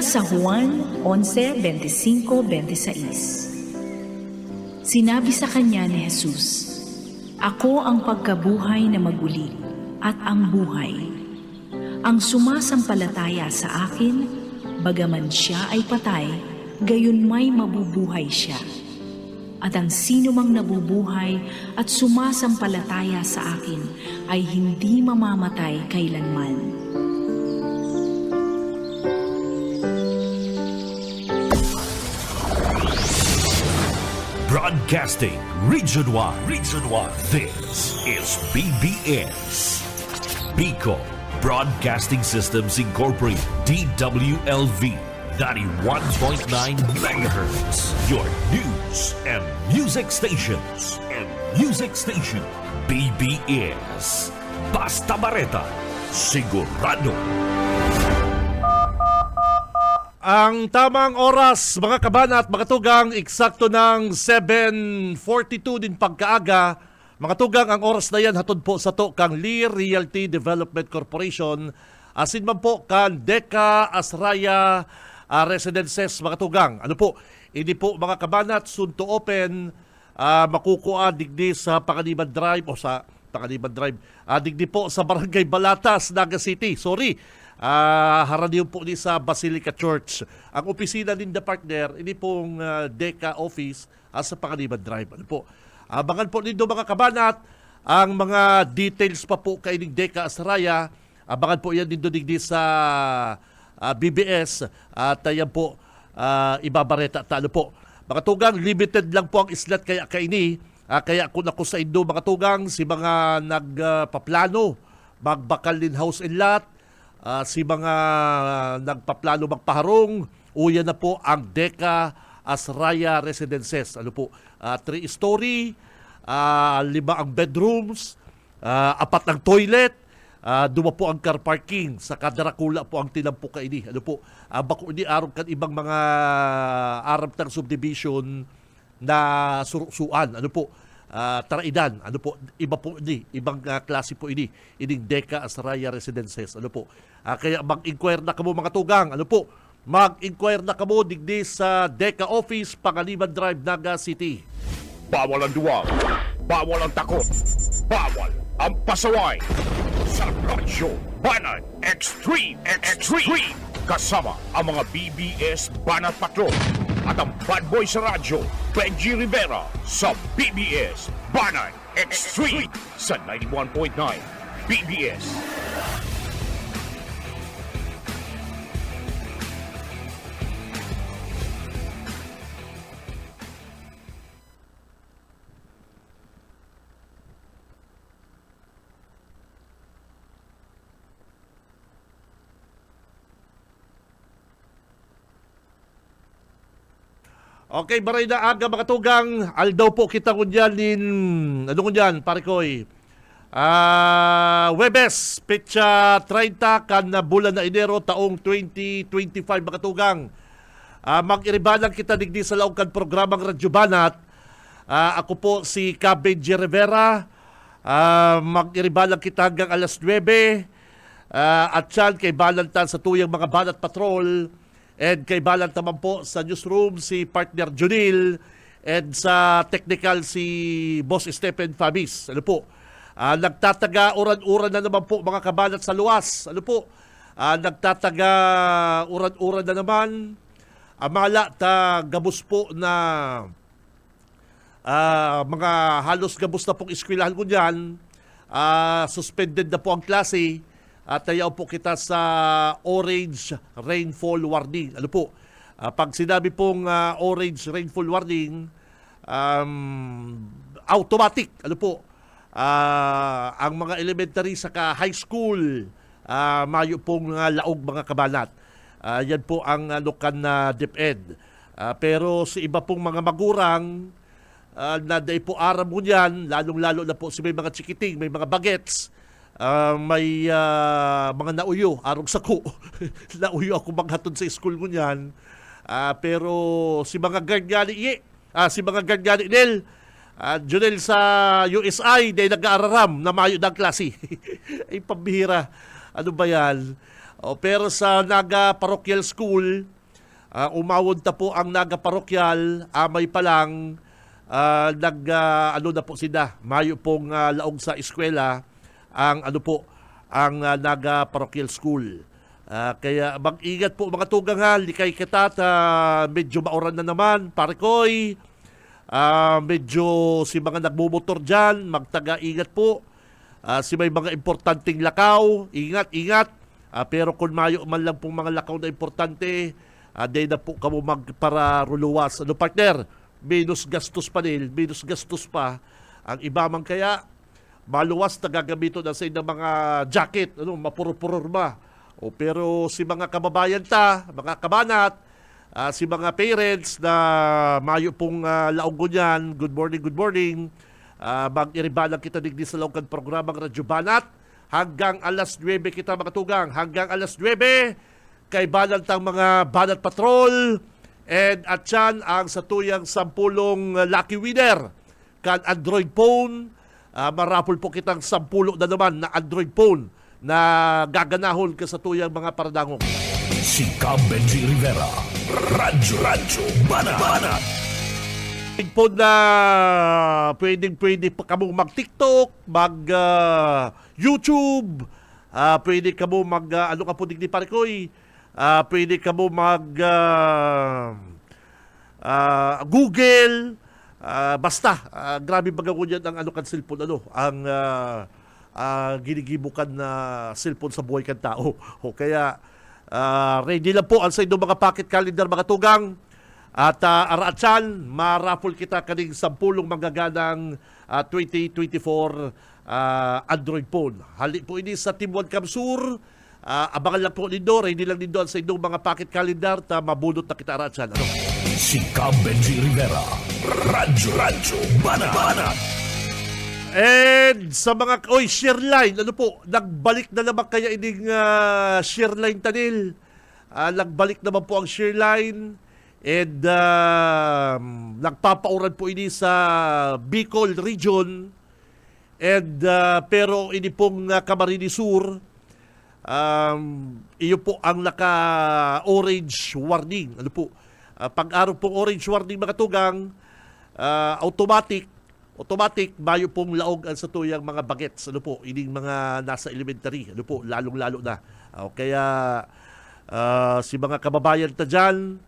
Mula sa Juan 11:25-26. Sinabi sa kanya ni Jesus, "Ako ang pagkabuhay na maguli at ang buhay. Ang sumasampalataya sa akin, bagaman siya ay patay, gayon may mabubuhay siya. At ang sino mang nabubuhay at sumasampalataya sa akin ay hindi mamamatay kailanman." Broadcasting Region 1. This is BBS. Bicol Broadcasting Systems Incorporated. DWLV 91.9 MHz. Your news and music stations. BBS. Basta Bareta. Sigurado. Ang tamang oras, mga kabana at mga tugang, eksakto ng 7:42 din pagkaaga. Mga tugang, ang oras na yan hatod po sa to kang Lear Realty Development Corporation. Asin man po kan Deka Asraya Residences, mga tugang. Ano po, hindi po mga kabanat, soon to open, makukuha digdi sa Panganiban Drive o sa Panganiban Drive, digdi po sa Barangay Balatas, Naga City. Haraniyo po ni sa Basilica Church. Ang opisina din the partner, ini pong Deka Office sa Panganiban Drive. Ano po? Abangan po nindo mga kabanat ang mga details pa po kay Deka Asraya. Abangan po yan nindo digdi sa BBS at yan po ibabareta talo po. Mga tugang, limited lang po ang islat kaya kaini. Kaya kung ako sa indo mga tugang, si mga nagpaplano, magbakal din house and lot, si mga nagpaplano magpaharong, uyan na po ang Deka Asraya Residences. Ano po, 3-story, 5 ang bedrooms, 4 ang toilet, 2 po ang car parking, sa Kadarakula po ang tinampo kaini. Ano po, bako ini araw kan ibang mga arab ng subdivision na surusuan. Ano po, Taraidan, ano po, iba po ini, ibang klase po ini, ining Deka Asraya Residences. Ano po, kaya mag-inquire na kamo mga tugang. Ano po, mag-inquire na kamo digdi sa Deka Office, Panganiban Drive, Naga City. Bawal ang duwag, bawal ang takot, bawal ang pasaway. Sa Radyo Banat Extreme, kasama ang mga BBS Banat Patrol at ang bad boy sa radyo, Benji Rivera sa BBS Banat Extreme sa 91.9 BBS. Okay, baray na aga mga tugang. Aldaw po kita kunyan ano kunyan, parikoy. Webes, petsa 30 kan na bulan na Enero taong 2025 mga tugang. Mag-iribanan kita digdi sa laong kan programang Radyo Banat. Ako po si Benji Rivera. Mag-iribanan kita hanggang alas 9. At yan kay Balantan sa tuyang mga Banat Patrol. And kay Balant naman po sa newsroom si partner Junil, and sa technical si Boss Stephen Fabis. Ano po? Nagtataga uran-uran na naman po mga kabanat sa luwas. Ano po? Nagtataga uran-uran na naman. Amala ta gabos po na mga halos gabos na pong eskwelahan ko dyan. Suspended na po ang klase. At tayaw po kita sa orange rainfall warning. Ano po? Pag sinabi pong orange rainfall warning, automatic. Ano po? Ang mga elementary saka high school, mayo pong laog mga kabanat. Yan po ang lukan na DepEd. Pero sa iba pong mga magurang, na day po aram mo yan, lalong-lalo na po si may mga chikiting, may mga bagets, may mga nauyo, arong sako. Nauyo ako maghatod sa school ko niyan. Pero si mga guard gani nil, Junel sa USI, day nag-aararam na mayo ng klase. Ay, pambihira. Ano ba yan? Pero sa Naga Parochial School, umawod na po ang Naga Parokyal, amay pa lang, ano na po sila, mayo pong laog sa eskwela, ang Naga Parokyal School. Kaya mag-ingat po mga tugang ha, likay kita, medyo mauran na naman, parikoy, medyo si mga nagmumotor dyan, magtaga-ingat po, si may mga importanteng lakaw, ingat, pero kung mayo man lang pong mga lakaw na importante, day na po kamo magpara ruluwas. Ano partner? Minus gastos pa din, minus gastos pa. Ang iba man kaya, maluwas na gagamito na sa inyong mga jacket, mapurur-purur ba? Pero si mga kababayan mga kabanat, si mga parents na mayo pong laong niyan, good morning. Mag-iribalang kita digdi sa laongkan programang Radyo Banat. Hanggang alas 9 kita mga tugang. Hanggang alas 9, kay Banat ang mga Banat Patrol. And at yan ang satuyang 10 lucky winner kan Android phone. Marapol po kitang 10 na naman na Android phone na gaganahon ka sa tuyang mga paradangong. Si Benji Rivera, Radyo Banat. Po na pwede pa kamo mag-TikTok, mag-YouTube, pwede kamo ano ka po digdi parikoy, pwede kamo Google, basta, grabe baga ko dyan ang kan cellphone, ang ginigibukan na cellphone sa buhay kan tao. Kaya, ready lang po ang sa inyong mga pocket calendar mga tugang. At araatsan, marapol kita kaning 10 magaganang 2024 Android phone. Hali po ini sa Team 1 Kamsur. Abangan lang po nindo, ready lang nindo sa inyong mga pocket calendar ta mabunot na kita araatsan. Si Benji Rivera, Radyo Banat. And sa mga, share line, nagbalik na naman kaya ining share line tanil. Nagbalik naman po ang share line. And nagpapauran po ini sa Bicol region. And pero ini pong Camarines Sur, iyo po ang naka-orange warning. Pag-araw pong orange warning mga tugang, automatic bayo pong laog sa tuyang mga bagets. Ining mga nasa elementary. Lalong-lalo na. Kaya si mga kababayan ta dyan,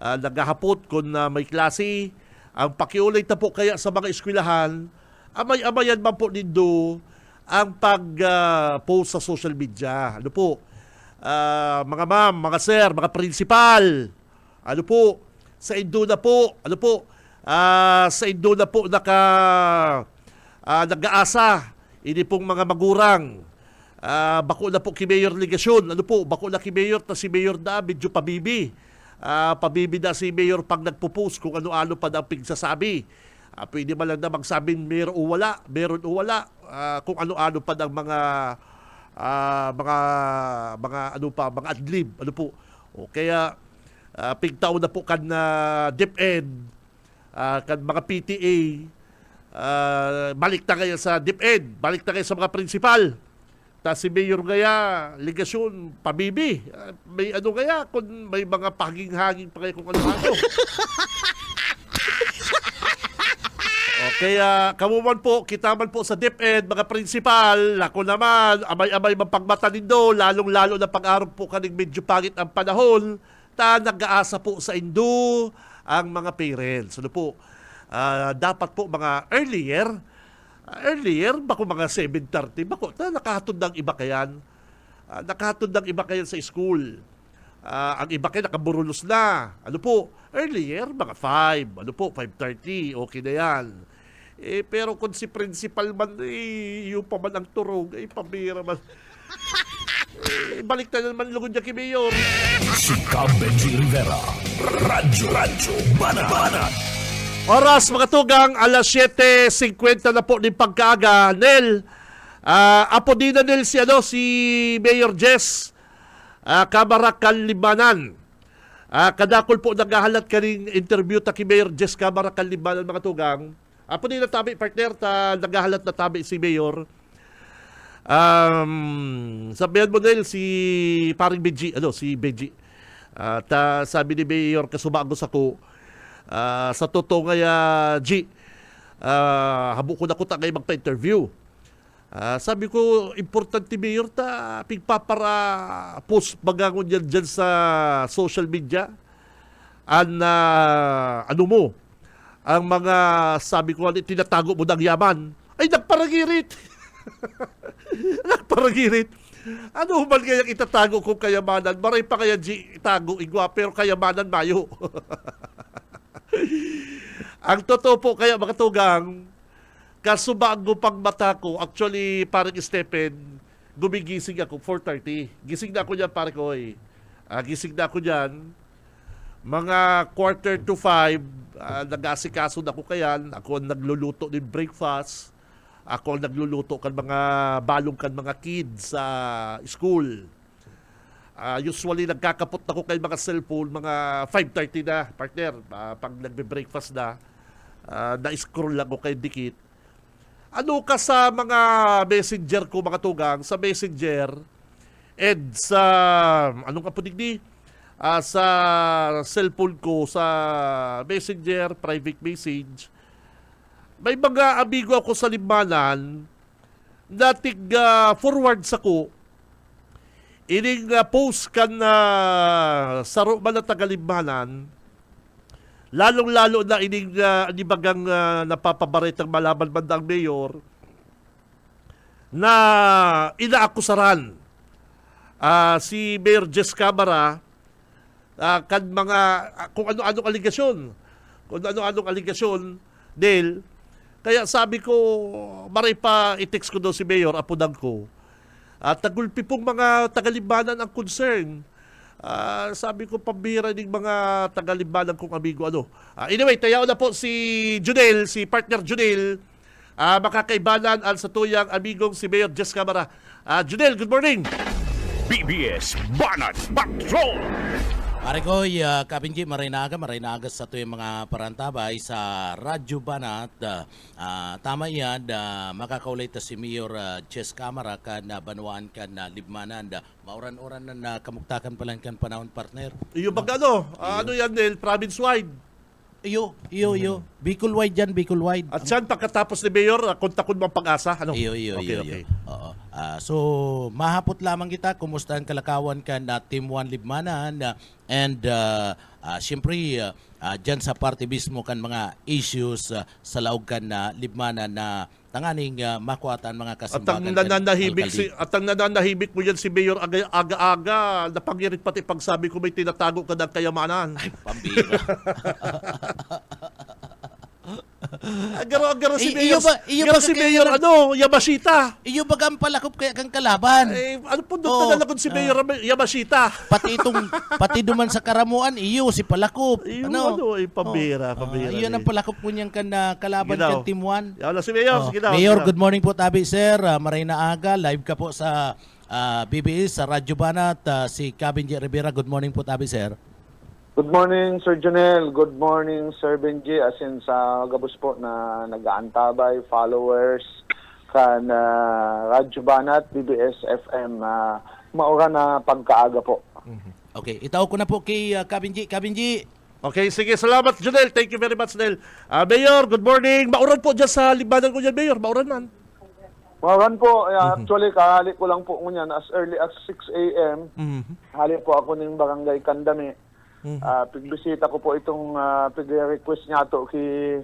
naghahapot kung may klase, ang pakiulay ta po kaya sa mga eskwelahan, amay-amayan man po nindo ang pag-post sa social media. Mga ma'am, mga sir, mga principal, sa indo na po, sa indo na po nag-aasa, ini pong mga magurang, bako na po ki Mayor Ligasyon, bako na ki Mayor ta si Mayor da, medyo pabibi. Pabibi na si Mayor pag nagpo-post kung ano-ano pa daw pigsasabi. Pwede man lang na magsabing meron o wala, kung ano-ano pa ng mga adlib, kaya pigtao na po kan DepEd, kan mga PTA, balik na kayo sa DepEd, balik na kayo sa mga principal. Ta si Mayor gaya, Ligasyon, pabibi. May gaya, kung may mga paging-haging pa kayo kung ano-ano. Kaya kamuman po, kita man po sa DepEd, mga principal, ako naman, amay-amay mapagmata nindo, lalong-lalo na pag-araw po kaning medyo pangit ang panahon, nag-aasa po sa indo ang mga parents. Dapat po mga earlier, bako mga 7:30, bako nakahatod ng iba kayan. Nakahatod ng iba kayan sa school. Ang iba kayan nakaburulos na. Earlier, mga 5, 5:30, okay na yan. Pero kung si principal man, yung pa man ang turog, pabira man. Balik na naman lugod niya kay Mayor. Si Benji Rivera, Radyo Banat. Oras mga tugang, alas 7:50 na po din pagkaaga. Nel, apo din na Nel si Mayor Jess, Kamarakan Libanan. Kadakol po naghahalat kaning interview ta ki Mayor Jess Kamarakan Libanan mga tugang. Apo din na tabi partner ta naghahalat na tabi si Mayor. Sabihan mo Nel si paring Benji, si Benji. At sabi ni Mayor kasubagos ako, sa totoo nga G, habo ko na ko tagay magpa-interview. Sabi ko, importante Mayor pigpapara post bagangon yan dyan sa social media. Ano mo, ang mga sabi ko, tinatago mo ng yaman, ay nagparagirit. Nagparagirit. Ano man kaya itatago kong kayamanan? Maray pa kaya itago igwa, pero kayamanan mayo. Ang totoo po kaya mga tugang, kasubago pang mata ko, actually parang Stephen, gumigising ako 4:30. Gising na ako dyan pare ko eh. Gising na ako dyan. Mga 4:45, nag-asikaso na ako kayan. Ako ang nagluluto ng breakfast. Ako ang nagluluto kan mga balong kan mga kids sa school. Usually nagkakapot ako kay mga cellphone mga 5:30 na, partner. Pag nagbe-breakfast na, na-scroll lang ako kay dikit. Ano ka sa mga messenger ko mga tugang, sa messenger and sa anong kapunig sa cellphone ko, sa messenger, private message, may mga amigo ako sa limanan na forward sa ko ining post kan sa man na tagalimanan, lalong-lalo na ining anibagang napapabaretang malaban bandang mayor na inaakusaran si Mayor Jess Camara kan mga kung ano-anong aligasyon. Kung ano-anong aligasyon, Del. Kaya sabi ko, maray pa i-text ko daw si Mayor, apunan ko. At tagulpi pong mga tagalibanan ang concern. Sabi ko, pambira ng mga tagalibanan kong amigo. Anyway, tayaw na po si Junel, si partner Junel, makakaibanan al sa tuyang amigong si Mayor Jess Camara. Junel, good morning! BBS Banat Patrol! Marikoy, Kabinji, maray na aga sa ito yung mga parantabay sa Radyo Banat. Tama yan, makakaulay ta si Mayor Jess Camara kan banuan kan libmanan. Mauran-uran na kamuktakan palang kan panahon, partner. Iyo bag ano yan, Del, province-wide. Iyo. Bicol wide yan, Bicol wide. At saan pagkatapos ni Mayor, kontakon mo ang pag-asa? Okay. Oo. So, mahapot lamang kita, kumusta ang kalakawan ka na Team 1 Libmanan and siyempre, dyan sa party mismo kan mga issues sa laog kan na Libmanan na tanganing makuatan mga kasimbagan. At ang nananahimik mo yan si Mayor aga-aga, napangirit pati pagsabi ko may tinatago ka ng kayamanan. Ay, pambira. Garo si Mayor. Iyo ba si Mayor, Yamashita. Iyo bagang palakop kaya kang kalaban. Ano po doon na si Mayor Yamashita? Pati duman sa karamuan, iyo si palakop. Pambira. Iyo ang palakop mo niyang kan kalaban kan Team 1. Yan na si Mayor. Mayor, good morning po tabi sir. Maray na aga, live ka po sa BBS, sa Radyo Banat. Si Kabinji Rivera, good morning po tabi sir. Good morning, Sir Jonel. Good morning, Sir Benji. As in sa gabos po na nag-aantabay, followers, kan Radyo Banat, BBS FM, maura na pagkaaga po. Okay, itaw ko na po kay Kabinji. Kabinji. Okay, sige. Salamat, Junel. Thank you very much, Nel. Mayor, good morning. Mauran po dyan sa libanan ko dyan, Mayor. Mauran man. Mauran po. Actually, kahali ko lang po ngunyan as early as 6 a.m. Hali po ako ng Barangay Kandami. Pigbisita ko po itong pig-request niya to kay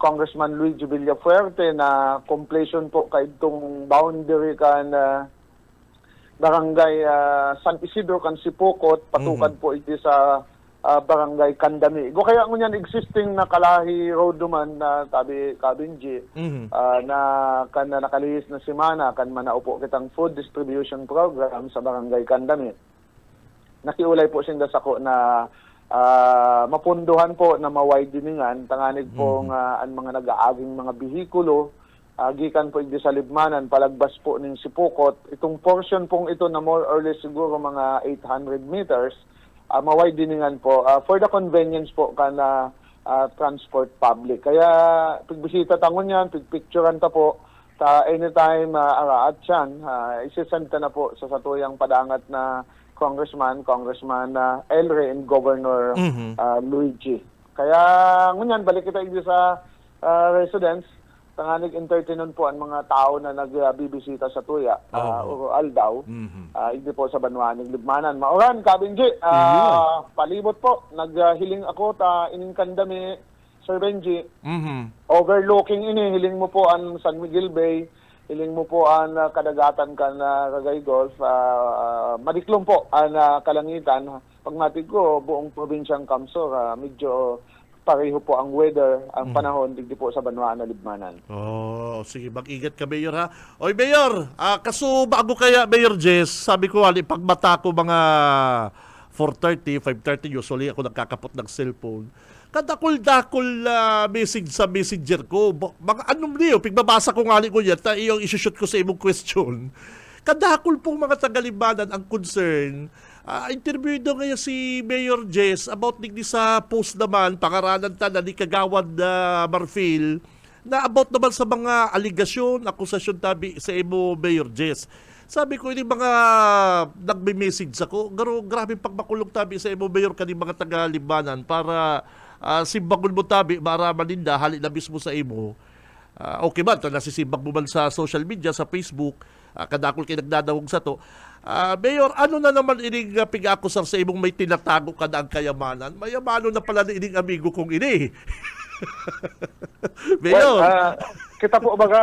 Congressman Luigi Villafuerte na completion po kay itong boundary kan Barangay San Isidro kan Sipokot, patukad po iti sa Barangay Kandami. Kaya ngunyan existing na Kalahi Road duman na tabi Kabinji na kan nakalihis na simana kan manaupo kitang food distribution program sa Barangay Kandami. Nakiulay po sinda sa ko na mapunduhan po na mawideningan tanganig pong ang mga nag-aaging mga bihikulo gikan po hindi sa Libmanan palagbas po ng Sipokot. Itong portion pong ito na more or less siguro mga 800 meters mawideningan po for the convenience po kana transport public. Kaya pigbisita tangon yan, picturean ta po ta anytime araat yan, isesend ta na po sa satuyang padangat na Congressman Elre and Governor Luigi. Kaya ngunyan balik kita igi sa residence tanganig entertainon po ang mga tao na nagbibisita sa Tuya o Aldaw. Hindi po sa Banwanig Libmanan. Mauran Kabinji, palibot po naghiling ako ta ining kandami Sir Benji. Overlooking ini hiling mo po ang San Miguel Bay, hiling mo po ang kadagatan kan Ragay Golf, madiklong po ang kalangitan. Pagmatig ko buong probinsyang Kamsor, medyo pareho po ang weather, ang panahon, digdi po sa Banwaan na Libmanan. Oh, sige, mag-ingat ka, Mayor, ha? Oy, Mayor, kaso bago kaya, Mayor Jess, sabi ko, pagmata ko mga 4:30, 5:30, usually ako nagkakapot ng cellphone. Kadakol-dakol message sa messenger ko. Mga anong niyo, pigbabasa ko nga ko yan, iyong isushoot ko sa imong question. Kadakol pong mga taga-Libmanan ang concern. Interview daw ngayon si Mayor Jess about digdi sa post naman, pangaranan na ni Kagawad Marfil, na about naman sa mga aligasyon, akusasyon tabi sa imo Mayor Jess. Sabi ko, ini mga nagme-message ako, grabe pagmakulong tabi sa imo Mayor kani mga taga-Libmanan para simbagol mo tabi, maraman ninda, hali na mismo sa imo. Okay man, nasisimbag mo man sa social media, sa Facebook, kadakol kayo nagdadawag sa to. Mayor, ano na naman ining pig-akusar sa imong may tinatago ka na ang kayamanan? Mayamano na pala na ining amigo kong ini. Mayor. Well, kita po baga,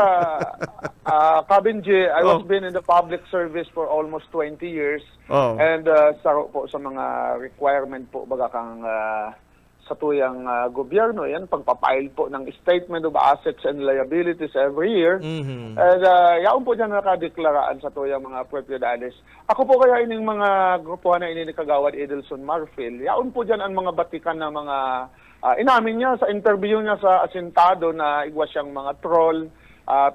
Kabinji, I was been in the public service for almost 20 years. And saro po sa mga requirement po baga kang sa tuyang gobyerno, yan, pagpapile po ng Statement of Assets and Liabilities every year. And yaon po dyan nakadeklaraan sa tuyang mga propiedades. Ako po kaya ining mga grupuhan na ini ni Kagawad Edelson Marfil, yaon po dyan ang mga batikan na mga inamin niya sa interview niya sa asintado na igwa siyang mga troll,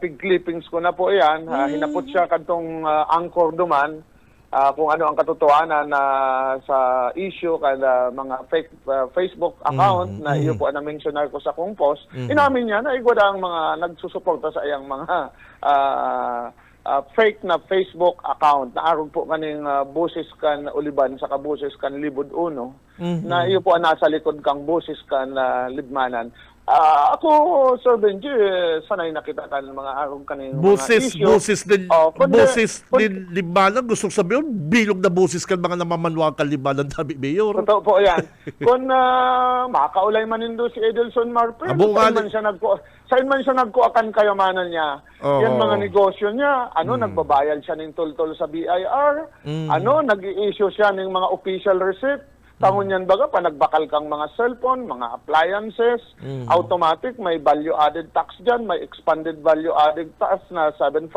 pig clippings ko na po yan, hinapot siya kantong angkor duman, kung ano ang katotohanan na sa issue kada mga fake Facebook account na iyo po na mentionar ko sa kong post. Inamin niya na igwa ang mga nagsusuporta sa iyang mga fake na Facebook account na aron po kaning boses kan Uliban sa kaboses kan Libod Uno na iyo po ang nasa likod kang boses kan Libmanan. Ako, Sir Benji, sanay nakita ka ng mga arong kaning mga issue. Boses din Libmanan, gusto sabihin, bilog na boses kan mga namamanwang kan Libmanan, tabi, Mayor. Totoo po yan. Kung makaulay man nindo si Edelson Marfil, saan man siya nagkuakan kayamanan niya. Yan mga negosyo niya, nagbabayad siya ng tol-tol sa BIR, nag-i-issue siya ng mga official receipt, tangon yan baga, panagbakal kang mga cellphone, mga appliances, automatic, may value-added tax dyan, may expanded value-added tax na 7%,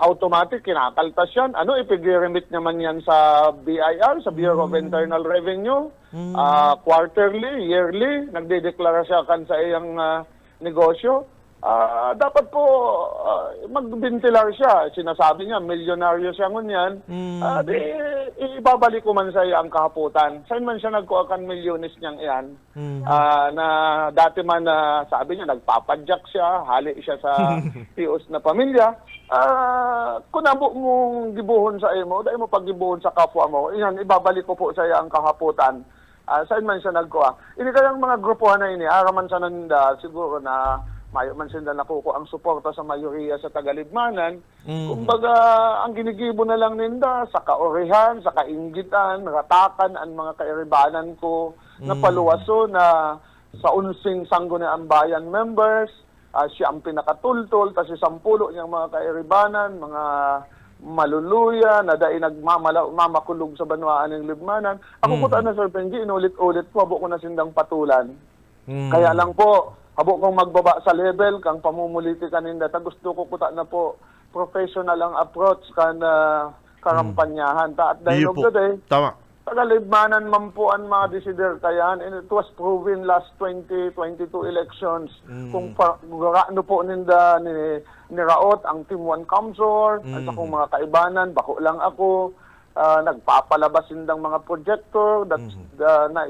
automatic, kinakaltas yan. Ipig-remit naman yan sa BIR, sa Bureau of Internal Revenue, quarterly, yearly, nagdedeklara siya kan sa iyang negosyo. Dapat po magbintilar siya. Sinasabi niya, milyonaryo siya ngunyan. Ibabalik ko man sa iya ang kahaputan. Saan man siya nagkuakan milyones niyang iyan? Na dati man sabi niya, nagpapadyak siya, hali siya sa tios na pamilya. Kung nabo mong gibuhon sa imo, dahil mo paggibuhon sa kapwa mo, iyan, ibabalik ko po sa iya ang kahaputan. Saan man siya nagkuha. Ini kayang mga grupuhan na ini, araman sa nanda, siguro na mayo man sila nakuko ang suporta sa mayoriya sa Tagalibmanan. Kumbaga, ang ginigibo na lang ninda sa kaorihan, sa kainggitan, ratakan ang mga kairibanan ko na paluwaso na sa unsing sangguniang bayan members, siya ang pinakatultol, kasi 10 niyang mga kairibanan, mga maluluya, na dahil nagmamakulog sa banwaan ng Libmanan. Ako ko na, Sir Benji, inulit-ulit po, habo ko na sindang patulan. Kaya lang po, habo kong magbaba sa level kang pamumuliti kaninda. Gusto ko kuta na po professional ang approach kan karampanyahan. At dahil of the day, Tagalibmanan man po ang mga desider kayan. And it was proven last 2022 elections. Kung ano po ninda ni Raot, ang Team 1 Kamsor, at sa kong mga kaibanan, bako lang ako. Nagpapalabas sindang mga projector na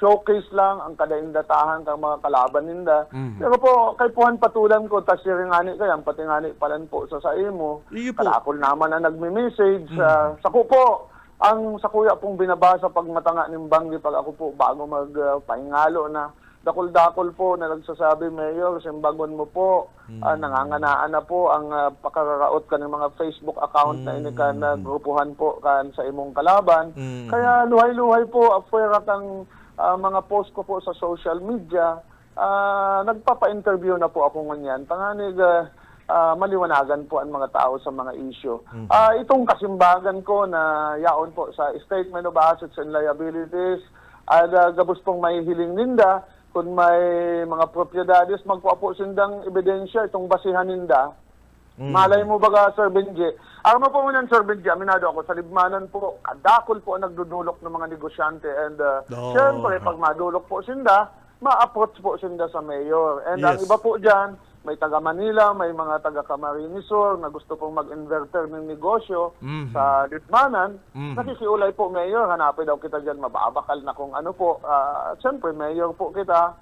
showcase lang ang kadaindatahan kang mga kalaban ninda. Pero po, kay puhan patulan ko, tas siringani kayang patingani palan po sa imo. Kalakol naman na nagme-message. Sa ko po, ang sa kuya pong binabasa pag matanga ng banggi pag ako po bago magpahingalo na dakol-dakol po na nagsasabi, Mayor, simbagon mo po, nanganganaan na po ang pakararaot ka ng mga Facebook account na ini ka na grupuhan po kan sa imong kalaban. Kaya luhay-luhay po, afwera kang mga post ko po sa social media, nagpapa-interview na po ako ngunyan. Panganig, maliwanagan po ang mga tao sa mga issue. Itong kasimbagan ko na yaon po sa Statement of Assets and Liabilities, gabos pong may hiling ninda, kung may mga propiedades, magpo po sindang ebidensya, itong basihan ninda. Malay mo ba Sir Benji? Alam mo po muna, Sir Benji, aminado ako, sa Libmanan po, kadakol po ang nagdudulok ng mga negosyante. And syempre, pag madulok po sinda, ma-approach po sinda sa mayor. And ang Yes. iba po dyan, may taga Manila, may mga taga Camarines Sur na gusto pong mag-inverter ng negosyo sa Libmanan. Nakikiulay po, Mayor, hanapin daw kita dyan, mababakal na kung ano po. Siyempre, Mayor po kita,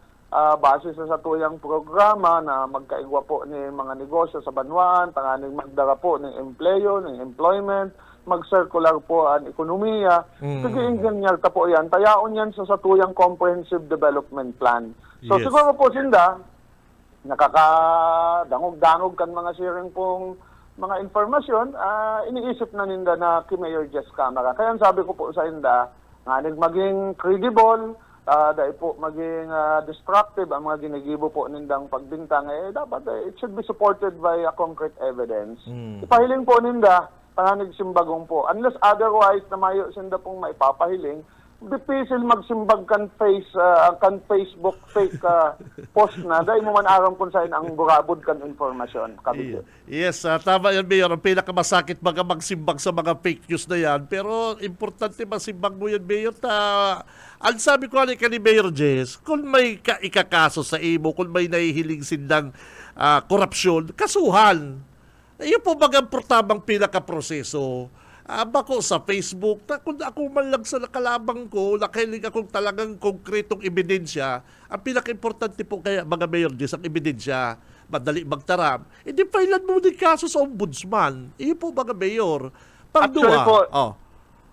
base sa tuyang programa na magkaigwa po ni mga negosyo sa Banwaan, tanganing magdara po ng empleyo, ng employment, mag-circular po ang ekonomiya. Sige, engineer ta po yan. Tayaon yan sa tuyang comprehensive development plan. So Yes. siguro po, Sinda, nakakadangog-dangog kan mga sharing pong mga informasyon, iniisip na ninda na kay Mayor Jess Camara. Kaya ang sabi ko po sa inda, nga maging credible, dahil po maging destructive ang mga ginigibo po nindang pagbintang, dapat it should be supported by a concrete evidence. Ipahiling po ninda, panganig simbagong po. Unless otherwise na mayo sinda pong maipapahiling, dipisil magsimbag kan Facebook fake post na dahil mo man aram kung saan ang burabod kan informasyon. Yes, tama yan, Mayor. Ang pinakamasakit mga magsimbag sa mga fake news na yan. Pero importante masimbag mo yan, Mayor. Ang sabi ko ni Mayor Jess, kung may ikakaso sa imo, kung may nahihiling sindang korupsyon, kasuhan. Iyon po bagang portabang pinakaproseso. Bako sa Facebook, na kung ako man lang sa nakalabang ko, nakahiling akong talagang konkretong ebidensya, ang pinaka-importante po kaya mga Mayor Jess, ang ebidensya, madali magtaram, hindi pailan mo din kaso sa ombudsman. Iyo po mga Mayor.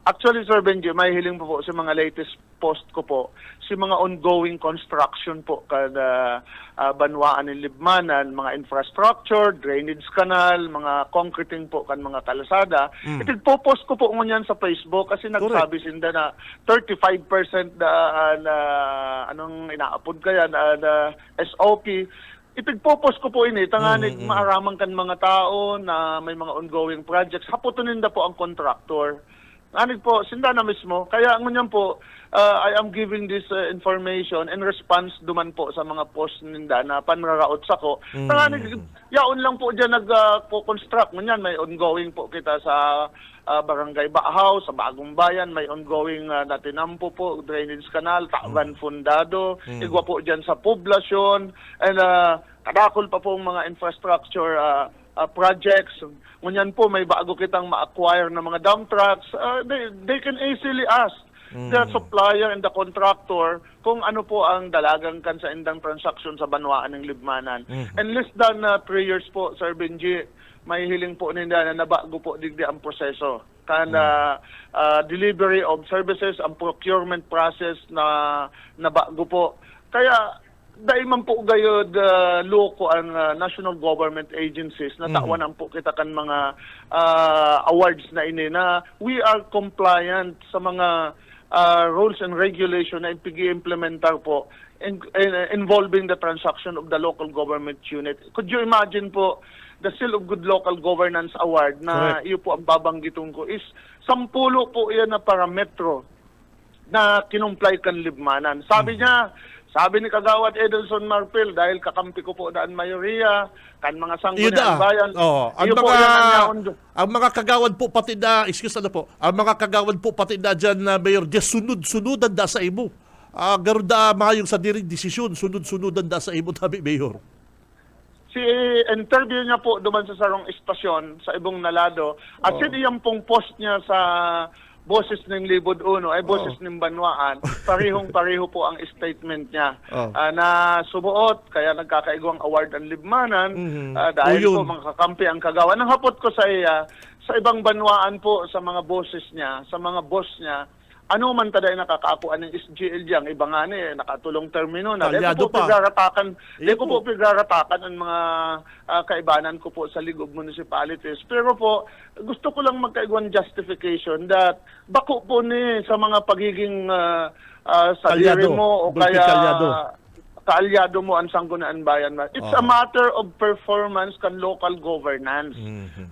Actually, Sir Benji, may hiling po sa mga latest post ko po, si mga ongoing construction po kada Banwaan ng Libmanan, mga infrastructure, drainage canal, mga concreting po kan mga kalasada. Itigpo-post ko po ngunyan sa Facebook kasi nagsabi sinda na 35% na anong inaapod kaya na SOP. Itigpo-post ko po ini, tanganig maaramang kan mga tao na may mga ongoing projects. Haputunin na po ang contractor. Anig po, sinda na mismo. Kaya ngunyan po, I am giving this information in response duman po sa mga post ninda na panraraot sa ko. Anig, yaon lang po dyan nag-construct. Ngunyan, may ongoing po kita sa Barangay Baahaw, sa Bagong Bayan, may ongoing na tinampo po, drainage canal, Taaban Fundado, igwa po dyan sa poblasyon, and kadakol pa po mga infrastructure projects. Ngunyan po, may bago kitang ma-acquire na mga dump trucks. They can easily ask the supplier and the contractor kung ano po ang dalagang kan sa indang transaksyon sa Banwaan ng Libmanan. And less than 3 years po, Sir Benji, may hiling po nila na nabago po digdi ang proseso. Delivery of services, ang procurement process na nabago po. Kaya dahil man po gayod loko ang national government agencies na tawanan po kita kan mga awards na ini na we are compliant sa mga rules and regulation na ipigi-implementar po involving the transaction of the local government unit. Could you imagine po the Seal of Good Local Governance Award na iyo po ang babanggitong ko is 10 po iyan na parametro na kinumply kan Libmanan. Sabi ni Kagawad Edelson Marpil, dahil kakampi ko po daan mayorya, kan mga sangguniang bayan. Ang mga kagawad po pati na, ang mga kagawad po pati na dyan na Mayor Jess, sunod-sunudan da sa imo. Garon da mayong sa diring desisyon, sunod-sunudan da sa imo, tabi Mayor. Si interview niya po duman sa sarong istasyon sa Ibong Nalado at iyang pong post niya sa boses ng Libod Uno ay boses ng Banwaan, parehong-pareho po ang statement niya na sumuot, kaya nagkakaigwang award ang Libmanan dahil po mga kakampi ang kagawa. Nang hapot ko sa iya, sa ibang Banwaan po, sa mga boses niya, sa mga boss niya, ano man taday nakakaakuan ng SGL diyang, iba nga ni, nakatulong termino na. Talyado pa. Di ko po pigraratakan ang mga kaibanan ko po sa League of Municipalities. Pero po, gusto ko lang magkaigwan justification that bako po ni sa mga pagiging saliri Kalyado. mo o Bulpi kaya kalyado. kaalyado mo ang Sangguniang Bayan. It's a matter of performance kan local governance.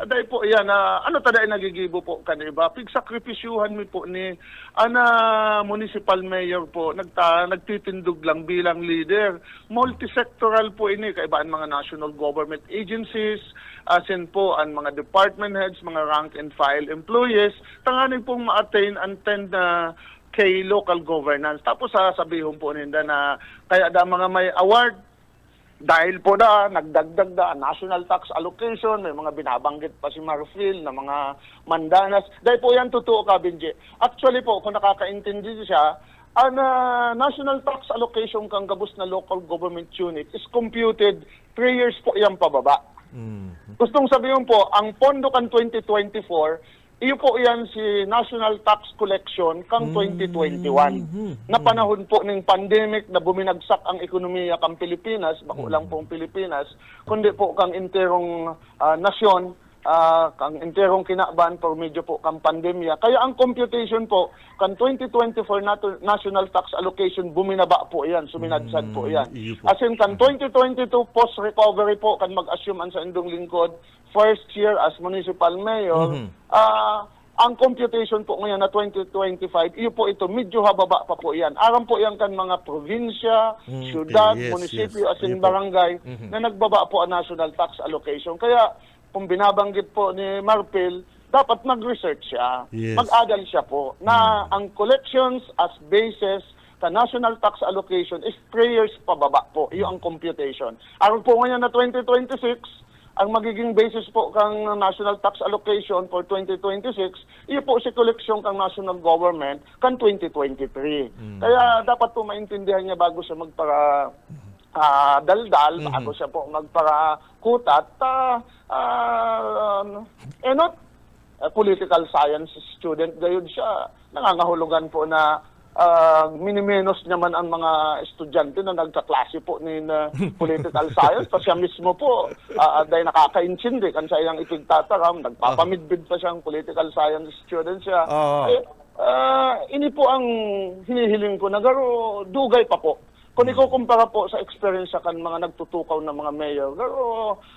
Dahil po yan, ano taday nagigibo po kaniba? Pigsakripisyuhan mi po ni ana municipal mayor po, nagtitindog lang bilang leader. Multisectoral po ini, kaibaan mga national government agencies, asin po ang mga department heads, mga rank and file employees, tanganin pong ma-attain and tend na kay local governance. Tapos sasabihin po ninda na kaya da mga may award dahil po nagdagdag national tax allocation, may mga binabanggit pa si Marfil na mga mandanas. Dahil po yan totoo ka, Benji. Actually po, kung nakakaintindi siya, ang national tax allocation kang gabos na local government unit is computed 3 years po yan pababa. Gustong sabihin po, ang pondo kan 2024, iyo po yan si National Tax Collection kang 2021. Na panahon po ng pandemic na buminagsak ang ekonomiya kang Pilipinas, bako lang pong Pilipinas, kundi po kang interong nasyon, kang interong kinaban por medyo po kang pandemya. Kaya ang computation po, kan 2024 National Tax Allocation, buminaba po yan, suminadsad po yan. As in, kan 2022 post-recovery po, kan mag-assume ang sa indong lingkod, first year as municipal mayor, ang computation po ngayon na 2025, iyo po ito, medyo hababa pa po yan. Aram po yan kan mga probinsya, syudad, munisipyo, as in barangay, na nagbaba po ang national tax allocation. Kaya, kung binabanggit po ni Marpil, dapat mag-research siya, mag-adal siya po, na ang collections as basis sa national tax allocation is 3 years pababa po. Iyo ang computation. Aram po ngayon na 2026, ang magiging basis po kang national tax allocation for 2026, iyo po si koleksyon kang national government kan 2023. Kaya dapat po maintindihan niya bago siya magpara daldal, bago siya po magpara kutat, political science student gayud siya. Nangangahulugan po na minimenos naman ang mga estudyante na nagkaklase po ni political science. Pa siya mismo po, dahil nakakaintindi kan sa iyang ipigtataram, nagpapamidbid pa siyang political science student siya. Ini po ang hinihiling ko na garo, dugay pa po. Kung ikukumpara po sa experience kan mga nagtutukaw na mga mayor, pero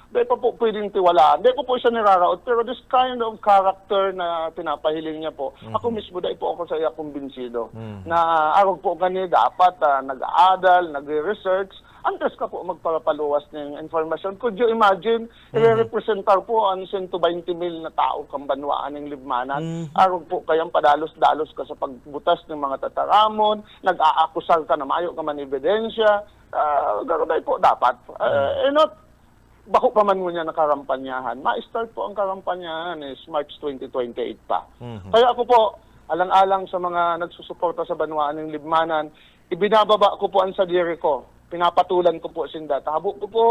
di pa po pwedeng tiwalaan. Di ko po siya niraraot, pero this kind of character na pinapahiling niya po, ako mismo dahil po ako sa iya kumbinsido. Na arog po kani dapat nag-aadal, nag-research, antes ka po magparapaluwas ng informasyon. Could you imagine, i-representar po ang 120 mil na tao kang banwaan ng Libmanan. Arog po kayang padalos-dalos ka sa pagbutas ng mga tataramon, nag-aakusal ka na mayo ka man ebidensya. Garabay po dapat. Bako pa man mo niya nakarampanyahan. Ma-start po ang karampanyahan is March 2028 pa. Kaya ako po, alang-alang sa mga nagsusuporta sa banwaan ng Libmanan, ibinababa ko po ang sadiri ko. Pinapatulan ko po sinda. Tahabo ko po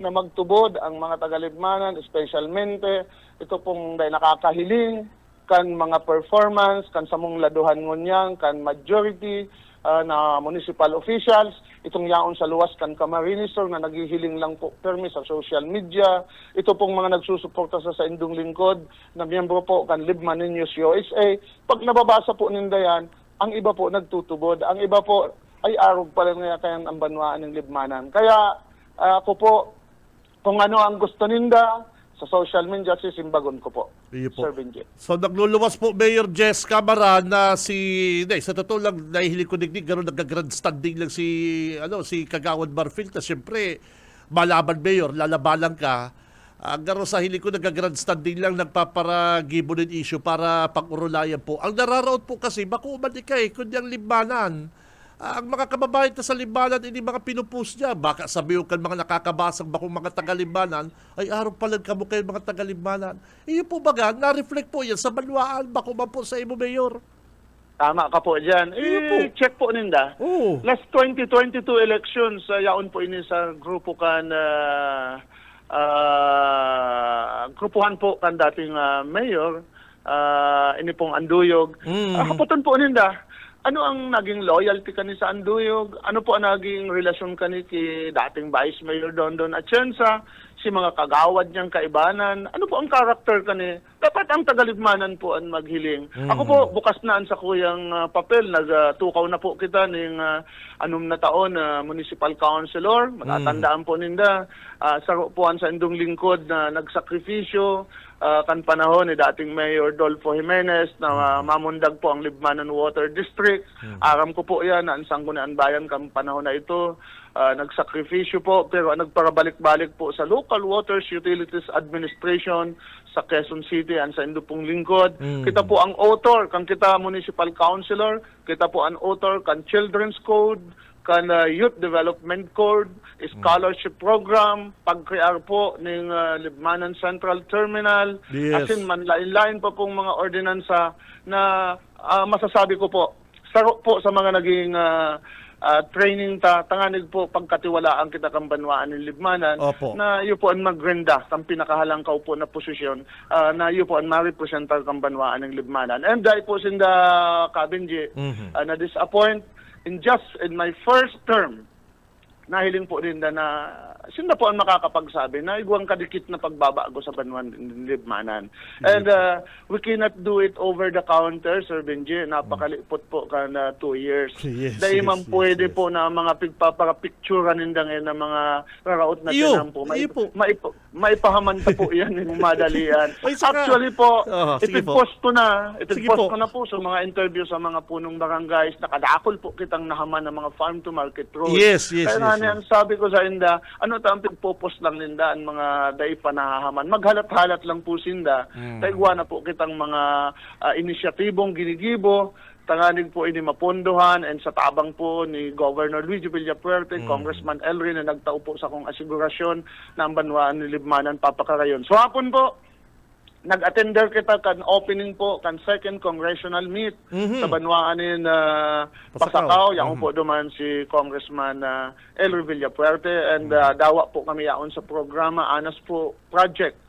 na magtubod ang mga taga-Libmanan, especialmente ito pong dahil nakakahiling kan mga performance, kan samong laduhan ngunyang, kan majority na municipal officials, itong yaon sa luwas kan Camarinesor na naghihiling lang po permi sa social media, ito pong mga nagsusuporta sa indong lingkod na miyembro po kan Libmanan News USA. Pag nababasa po ninda yan, ang iba po nagtutubod, ang iba po ay arog pala nga kayang ang banwaan ng Libmanan. Kaya ako po, kung ano ang gusto ninda, sa social media, sisimbagon ko po. Sir Benji. So nagluluwas po Mayor Jess Camara na sa totoo lang, nahihilig ko digdig, gano'n nag-grandstanding lang si Kagawad Marfil, na siyempre, malaban Mayor, lalabalan ka. Garo sa hiling ko nag-grandstanding lang, nagpaparagibo ng issue para pag-urulayan po. Ang nararaot po kasi, bako umalikay, kundi ang Libmanan. ang mga kababayan ta sa Limbanan, ini mga pinupost niya. Baka sabihin kan mga nakakabasag ba kung mga taga-Limbanan, ay araw palang kamo kayo mga taga-Limbanan. Iyo po baga, na-reflect po yan sa banwaan, bako man po sa imo, Mayor. Tama ka po dyan. Check po ninda. Oo. Last 2022 elections, yaon po ini sa grupo kan grupuhan po kan dating mayor, ini pong Anduyog. Kaputan po ninda, ano ang naging loyalty kani sa Anduyog? Ano po ang naging relasyon kani ki dating Vice Mayor Dondon Atienza? Si mga kagawad niyang kaibanan, ano po ang karakter kani? Dapat ang tagalibmanan po ang maghiling. Ako po, bukas na sa kuyang papel, nagtukaw na po kita ng 6 na taon na municipal councilor. Matatandaan po ninda, sa puan sa indong lingkod na nagsakripisyo, kan panahon ni dating Mayor Dolfo Jimenez na mamundag po ang Libmanan Water District. Aram ko po yan, ansang ko na ang bayan kan panahon na ito. Nagsakripisyo po pero nagparabalik-balik po sa Local Waters Utilities Administration sa Quezon City and sa Indupong Lingkod. Kita po ang author, kan kita municipal councilor, kita po ang author kan Children's Code, kan Youth Development Code, scholarship program, pag-crear po ng Libmanan Central Terminal, Yes. asin manlain-lain pa pong mga ordinansa na masasabi ko po, saro po sa mga naging training tanganig po pagkatiwalaan kita kang banwaan ng Libmanan. Opo. Na iyo po ang magrenda kang pinakahalangkaw po na posisyon na iyo po ang ma-representar kang banwaan ng Libmanan. And dahil po sinda Kabinji na disappoint in my first term, nahiling po din na sinda po ang makakapagsabi na iguang kadikit na pagbabago sa banwan ng Libmanan. And we cannot do it over the counter, Sir Benji. Napakalipot po ka na 2 years. Yes, Dahil yes, man yes, pwede yes. po na mga pigpapaka-picturean ninda ngayon na mga raraot na Iyo, tinan po. iyo po. Maipahamanta po yan ng madalian. Ay, saka- Actually po, sige po. ipig-post ko na. Sige Ipig-post po. ko na po sa mga interview sa mga punong barangays. Nakadakol po kitang nahaman ng mga farm-to-market roads. Yes, yes, Kaya yes, nga yes. niyan, sabi ko sa inda, ano ta ang pigpopost lang ninda ang mga day panahaman. Maghalat-halat lang po sinda. Taigwa na po kitang mga inisyatibong ginigibo. Tanganig po ini mapondohan and sa tabang po ni Governor Luigi Villapuerte, Congressman Elry na nagtao po sa kong asigurasyon na ang banwaan ni Libmanan papakarayon. So hapon po, nag-attender kita kan opening po kan second congressional meet sa banwaan ni Pasakaw. Yang po duman si Congressman Elry Villapuerte and dawa po kami yaon sa programa Anas po Project.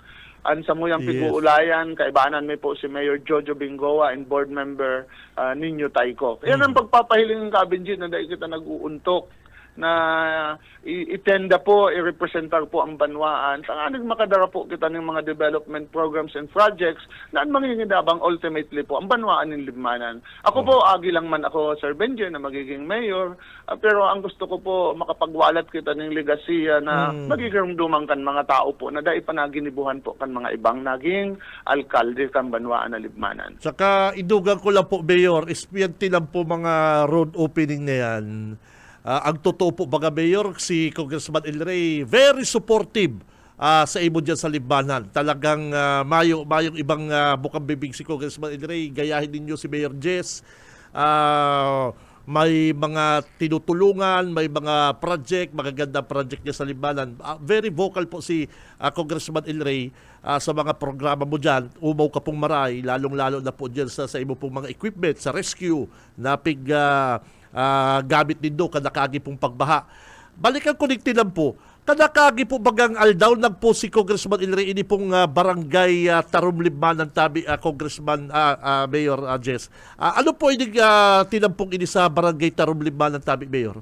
An sa muyang Yes. piguulayan, kaibanan may po si Mayor Jojo Bingoa and board member Ninyo Taiko. Yan ang pagpapahiling ng Kabinji na dahil kita nag-uuntok na itenda po, i-representar po ang banwaan. Tanganig makadara po kita ng mga development programs and projects na ang mangingidabang ultimately po ang banwaan ng Libmanan. Ako po, agi lang man ako, Sir Benji, na magiging mayor. Pero ang gusto ko po, makapagwalat kita ng legasiya na magiging dumang kan mga tao po na dahil panaginibuhan po kan mga ibang naging alkalde kan banwaan ng Libmanan. Saka idugan ko lang po, Mayor, espiyanti lang po mga road opening na yan. Ang totoo po baga, Mayor, si Congressman El Rey, very supportive sa imo dyan sa Libmanan. Talagang mayong ibang bukang bibig si Congressman El Rey, gayahin ninyo si Mayor Jess. May mga tinutulungan, may mga project, magagandang project niya sa Libmanan. Very vocal po si Congressman El Rey sa mga programa mo dyan. Umaw ka pong maray, lalong-lalo na po dyan sa imo pong mga equipment, sa rescue, na gamit din do, kadakagi pong pagbaha. Balikan ko din tinan po, kadakagi po bagang aldaw nagpo si Congressman El Rey ini pong barangay Tarum Libmanan tabi Congressman Mayor Jess. Ano po ini tinampong ini sa barangay Tarum Libmanan tabi, Mayor?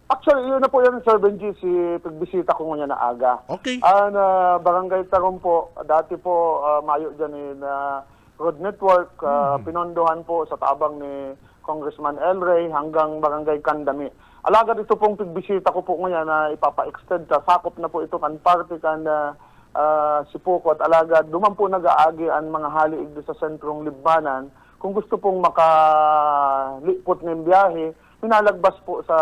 Actually, yun na po yan, Sir Benji, si pagbisita ko ngayon na aga. Okay. Barangay Tarum po, dati po mayo dyan road network, pinondohan po sa tabang ni Congressman El Rey hanggang Barangay Kandami. Alagad ito pong pagbisita ko po ngayon na ipapa-extend sa sakop na po ito kan party kan Sipukot. Alagad duman po nag-aagi ang mga haliig sa sentrong Libmanan. Kung gusto pong makalipot ng biyahe, minalagbas po sa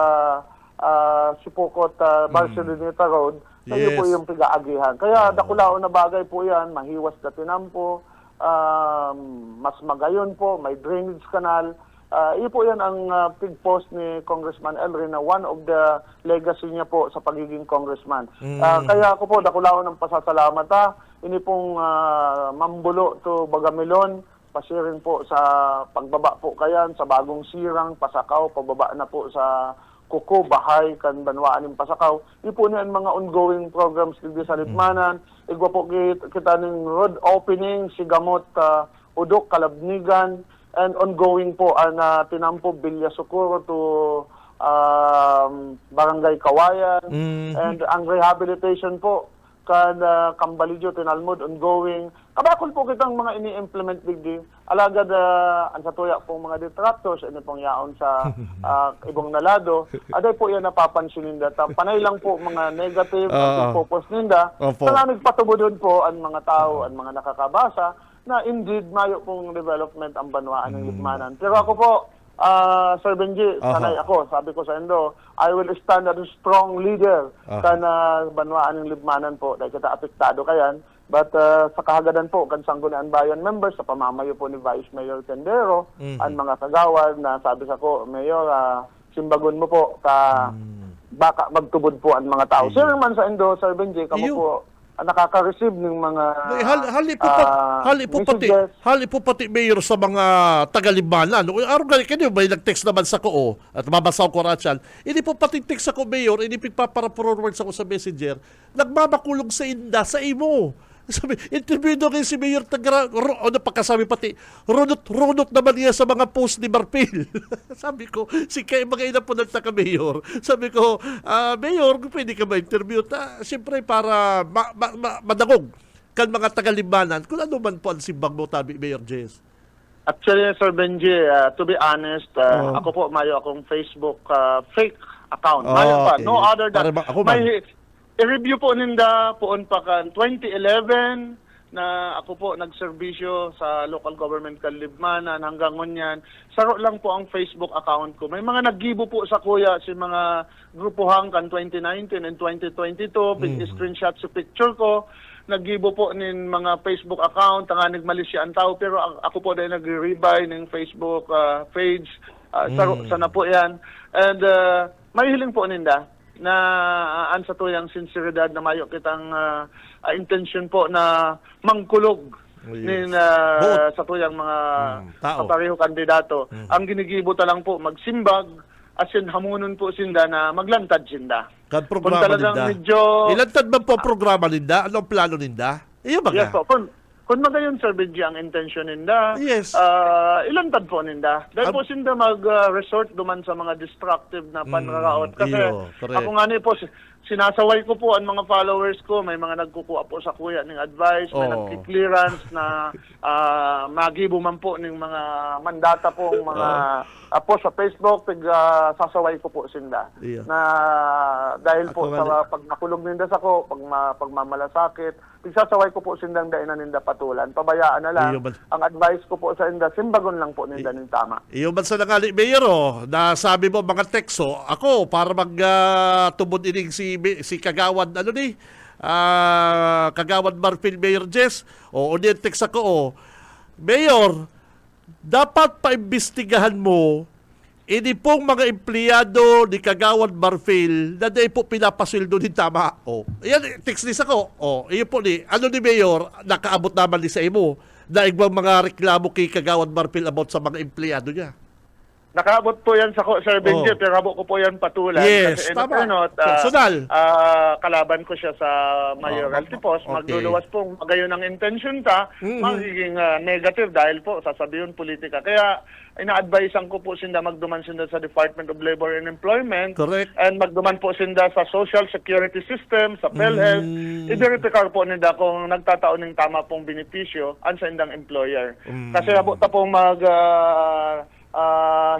Sipukot Barceloneta Road. Sa iyo po Yes. yung pig-aagihan. Kaya dakulao na bagay po yan, mahiwas na tinampo, mas magayon po, may drainage canal. Iyo po yan ang big post ni Congressman Elry na one of the legacy niya po sa pagiging congressman. Kaya ako po, dakulaon ng pasasalamat Ini pong Mambulo to Bagamelon, pasiring po sa pagbaba po kayan, sa bagong sirang, Pasakaw, pababa na po sa Kuko, Bahay, kan Banwaan ng Pasakaw. Ipo niyan mga ongoing programs dito sa Litmanan. Igwa po kita ng road opening, Sigamot, Udok, Kalabnigan, and ongoing po ang Tinampo, Villa Socorro to Barangay Kawayan. And ang rehabilitation po, kan Kambalidyo, Tinalmod, ongoing. Kabakol po kitang mga ini-implement digdi. Alagad ang satuya pong mga detractors, ini pong yaon sa ibong nalado. Aday po yan napapansin ninda. Panay lang po mga negative focus ninda. Kaya nagpatubodon po ang mga tao, ang mga nakakabasa, na indeed mayo pong development ang Banwaan ng Litmanan. Pero ako po, Sir Benji, sanay ako, sabi ko sa Indo, I will stand as a strong leader kana Banwaan ng Libmanan po, dahil kita apektado kayan. But sa kahagadan po, kan Sangguniang Bayan members, sa pamamayo po ni Vice Mayor Tendero, ang mga kagawad na sabi sa ko, Mayor, simbagon mo po, baka magtubod po ang mga tao. Sir man sa Indo, Sir Benji, kamo po, nakaka-receive ng mga hali po pati mayor sa mga taga-Libmanan. Araw gali kanyo may nag-text naman sa ko at mabasaw ko ratsyan. Hindi po pati text ako mayor, hindi pagpapara-forward sa ko sa messenger. Nagmamakulong sa inda sa imo. Sabi, interview daw kayo si Mayor pagkasabi pati, runot naman niya sa mga post ni Marpil. Sabi ko, kayo mga ina po nagtaka Mayor. Sabi ko, Mayor, pwede ka ma-interview? Siyempre para madagog kan mga taga-Libmanan, kung ano man po ang simbang mo, tabi Mayor Jess. Actually, Sir Benji, to be honest, ako po, mayo akong Facebook fake account. Mayo pa, no other than, i-review po ninda poon pa kan 2011 na ako po nagserbisyo sa local government kan Libmanan hanggang ngunyan. Saro lang po ang Facebook account ko. May mga naggibo po sa kuya si mga grupuhang kan 2019 and 2022. Screenshot sa picture ko. Naggibo po nin mga Facebook account. Tanganig Malaysia ang tao. Pero ako po dahil nag-rebuy ng Facebook page. Saro, sana po yan. And may hiling po ninda na ansa to yung sinseridad na mayo kitang intention po na mangkulog nin sa to yung mga kapareho kandidato. Ang ginigibo lang po magsimbag asin hamunon po sinda na maglantad sinda. Kan programa ninda. Ilantad ba po programa ninda? Anong plano ninda? Iyo ba Yes po. Kung magayon, Sir Benji, ang intention ninda, ilantad po ninda. Dahil po sinda mag-resort duman sa mga destructive na panraraot. Kasi ako nga po, sinasaway ko po ang mga followers ko. May mga nagkukuha po sa kuya ng advice, may nagki-clearance na magibo man po ng mga mandata po, mga po sa Facebook, sasaway ko po sinda. Na dahil po sa pag nakulog ninda sa ko, pag mamalasakit, sasaway ko po sindang dainan ninda patulan. Pabayaan na lang. Ang advice ko po sa inda, simbagon lang po ninda ng tama. Iyo man sa nangali, Mayor, na sabi mo mga tekso, ako, para magtubod ining si Kagawad, Kagawad Marfil, Mayor Jess, unin text ako, Mayor, dapat paimbestigahan mo ini pong mga empleyado ni Kagawad Marfil na dahil po pinapasweldo din tama. Yan, text list ako. Iyo po ni Mayor, nakaabot naman ni sa imo na ibang mga reklamo kay Kagawad Marfil about sa mga empleyado niya. Nakaabot po yan sa Sir Benji, pero abot ko po yan patulan. Yes, kasi tama. personal. Kalaban ko siya sa mayoralty post. Magluluwas po magayon ang intention magiging negative dahil po sasabihin politika. Kaya ina-advisean ko po sinda magduman sinda sa Department of Labor and Employment. Correct. And magduman po sinda sa Social Security System, sa PhilHealth. I-verify po nila kung nagtataon ng tama pong benepisyo ang sa indang employer. Kasi abot na pong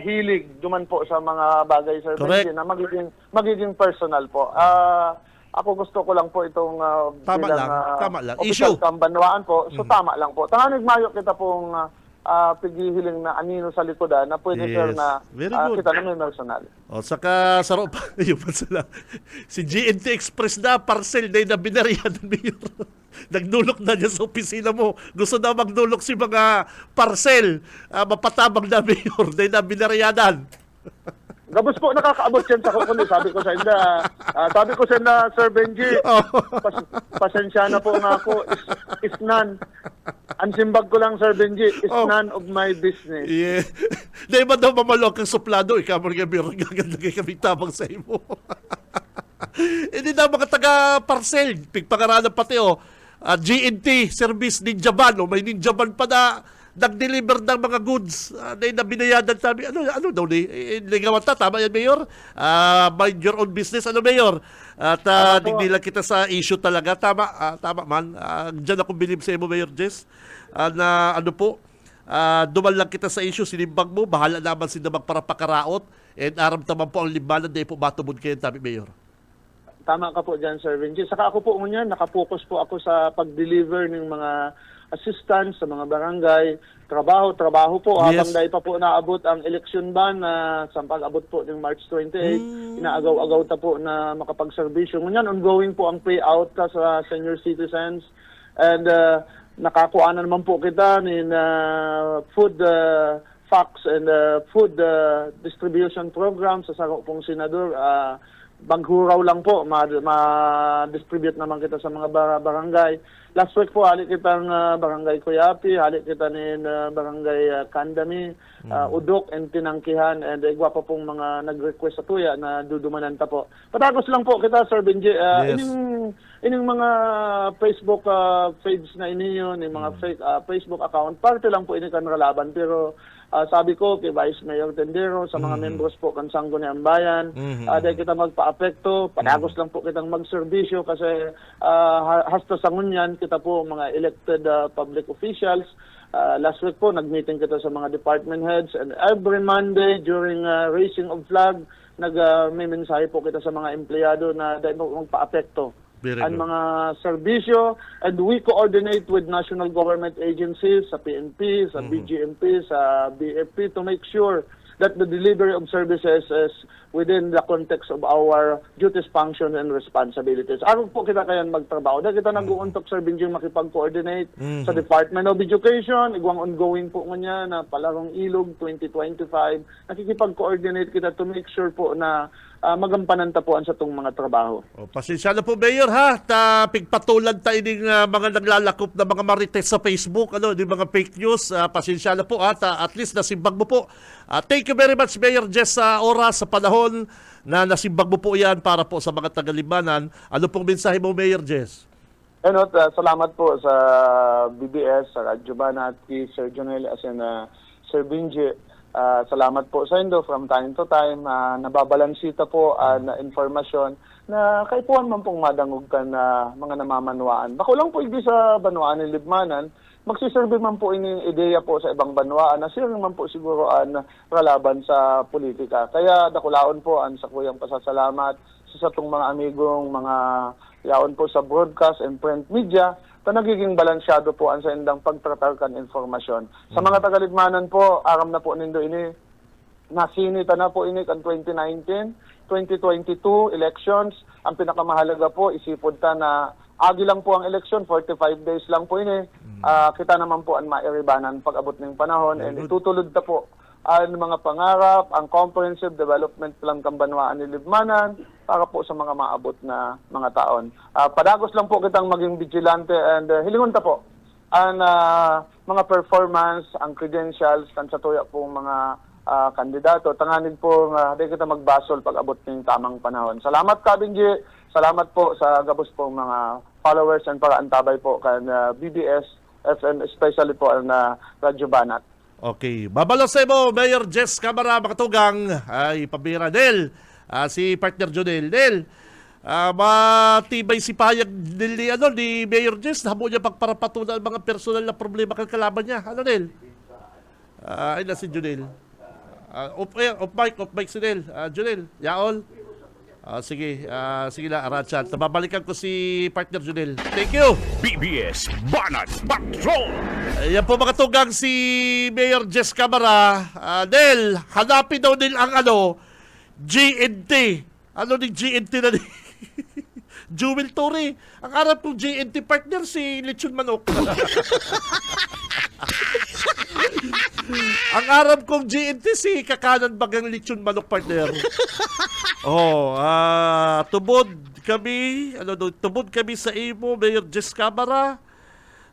hilig duman po sa mga bagay, Sir Benji, na magiging personal po. Ako gusto ko lang po itong tama lang. official kambanwaan po. So tama lang po. Tanganig mayo kita pong pigihiling na anino sa likodan na pwede Yes. sir na Very good. kita naman personal. O, saka saro pa, yung pansala. Si GNT Express na, parcel na binarihan ng mayor. Nagdulok na niya sa opisina mo. Gusto na magdulok si mga parcel. Mapatabang na mayor, na binarihanan. Gabos po nakakaabot yan sa kukundi. Sabi ko sa inyo, Sir Benji, pasensya na po nga ako. Is none. Ang simbag ko lang, Sir Benji, is none of my business. Yeah. Di ba daw mamalok ang suplado? Ikaw mga mayor, gaganda kayo kami tabang sa imo. Hindi na mga taga-parcel. Pigpangaralan pati GNT service Ninja Van. May Ninja Van pa na nag-deliver ng mga goods na binayadan namin. Ano daw ni? Ligawan tama yan, Mayor? Mind your own business, Mayor? At nagdila kita sa issue talaga. Tama man. Diyan ako bilib sa mo, Mayor Jess. Na duman lang kita sa issue, sinimbang mo, bahala naman sila magparapakaraot, and aram taman po ang limbanan, di po matubod kayo, tabi, Mayor. Tama ka po dyan, Sir Benji. Saka ako po ngunyan, nakapokus po ako sa pag-deliver ng mga assistance sa mga barangay. Trabaho po. Yes. Habang dahil pa po naabot ang election ban sa pag-abot po ng March 28, inaagaw-agaw ta po na makapag-servisyo. Ngunyan, ongoing po ang payout ka sa senior citizens. And nakakuha na naman po kita ng food facts and food distribution program sa sarong pong senador. Baghuraw lang po, ma-distribute naman kita sa mga barangay. Last week po, halik kitang barangay Kuyapi, halik kita nin barangay Kandami, Udok and Tinangkihan, and igwa pa pong mga nag-request sa tuya na dudumanan ta po. Patagos lang po kita, Sir Benji. Yes. Ining mga Facebook page na iniyon, yung mga Facebook account, parte lang po ini kan kalaban, pero sabi ko kay Vice Mayor Tendero, sa mga members po kan Sangguniang Bayan, dahil kita magpa-apekto, panagos lang po kitang magserbisyo kasi hasta sa ngunyan kita po mga elected public officials. Last week po nag-meeting kita sa mga department heads, and every Monday during raising of flag, may mensahe po kita sa mga empleyado na dahil magpa-apekto ang mga serbisyo, and we coordinate with national government agencies, sa PNP, sa BGMP, sa BFP to make sure that the delivery of services is within the context of our duties, functions, and responsibilities. Araw po kita kayan magtrabaho. Dahil kita nag-uuntok, Sir Benjing, makipag-coordinate sa Department of Education, igwang ongoing po nga na Palarong Ilog 2025. Nakikipag-coordinate kita to make sure po na magampanan tapuan sa itong mga trabaho. Pasensya na po, Mayor, ha? Pigpatulan tayo ng mga naglalakop na mga marites sa Facebook, di mga fake news. Pasensya na po, at least nasimbag mo po. Thank you very much, Mayor Jess, sa oras, sa panahon na nasimbag mo po yan para po sa mga taga-Limanan. Ano pong mensahe mo, Mayor Jess? Salamat po sa BBS, sa Radyo Banat, kay Sir Jonel, as in Sir Benji. Salamat po sa inyo from time to time. Nababalansita po na informasyon na kaipuan man pong madangog ka na mga namamanwaan. Bako lang po hindi sa banwaan ni Libmanan, magsiserve man po ini ideya po sa ibang banwaan na sila naman po siguro relaban sa politika. Kaya dakulaon po sa kuyang pasasalamat sa itong mga amigong mga yaon po sa broadcast and print media na nagiging balansyado po sa indang pagtratar kan informasyon. Sa mga taga-Libmanan po, aram na po nindo ini, nasinita na po ini kan 2019, 2022 elections. Ang pinakamahalaga po, isipod ta na agi lang po ang election, 45 days lang po ini. Kita naman po ang mairibanan pag-abot ng panahon, and itutulod ta po ang mga pangarap, ang comprehensive development plan kambanwaan ni Libmanan para po sa mga maabot na mga taon. Padagos lang po kitang maging vigilante, and hilingon ta po ang mga performance, ang credentials kan sa tuya pong mga kandidato. Tanganin po di kita magbasol pag-abot ng tamang panahon. Salamat, Kabinji. Salamat po sa gabos pong mga followers and para antabay po kan BBS FM, especially po ang Radyo Banat. Okay. Babalo sa mo, Mayor Jess Camara, makatugang, ay pabira. Del, si partner Jonel. Del, matibay si payag ni Mayor Jess. Hamo niya pagparapatunan ang mga personal na problema kang kalaban niya. Ano, Del? Ay na si Jonel. Off mic si Del. Jonel, yaol. Sige na, Arachan. Tababalikan ko si partner Junel. Thank you! BBS Banat Patrol! Ayan po mga tugang si Mayor Jess Camara. Nel, hanapin daw nila ang GNT. Ano ni GNT na ni? Jewel Torre. Ang harap kong GNT partner si Lechon Manok. Ang harap kong GNT si Kakanan Bagang Lechon Manok partner. Tubod kami sa imo, Mayor Jess Camara.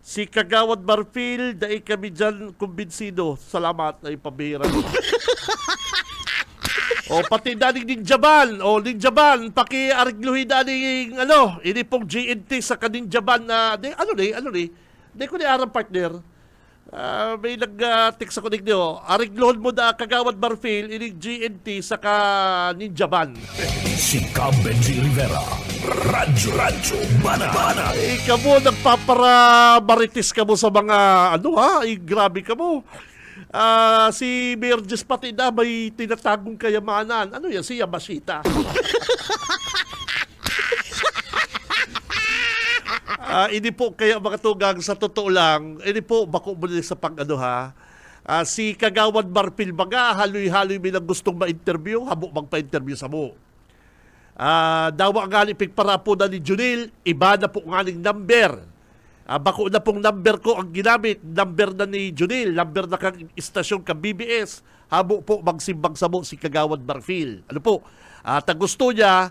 Si Kagawad Marfil, dahil kami dyan kumbinsido. Salamat ay pabihira. Pati daning Ninjaban. Ninjaban, paki-arigluhin daning, ini pong GNT sa kaninjaban na, di ko ni arang partner. May nag-text ako nyo. Arigluhon mo da Kagawad Marfil, ini GNT sa kaninjaban. Si Cam Benji Rivera. Radyo Banat. Ikaw mo, nagpapara-maritis ka mo sa mga, grabe ka mo. Si Mayor Jess pati na may tinatagong kayamanan. Ano yan? Si Yamashita. Hindi po kaya mga tugang sa totoo lang, hindi po bako mo sa si Kagawad Marfil baga, haloy-haloy may lang gustong ma-interview, habo magpa-interview sa mo. Dawa nga ni pigpara po na ni Junil, iba na po nga ning number. Bako na pong number ko ang ginamit, number na ni Junil, number na kang istasyon kang BBS, habo po magsimbang sa mo si Kagawad Marfil. Ano po? At gusto niya,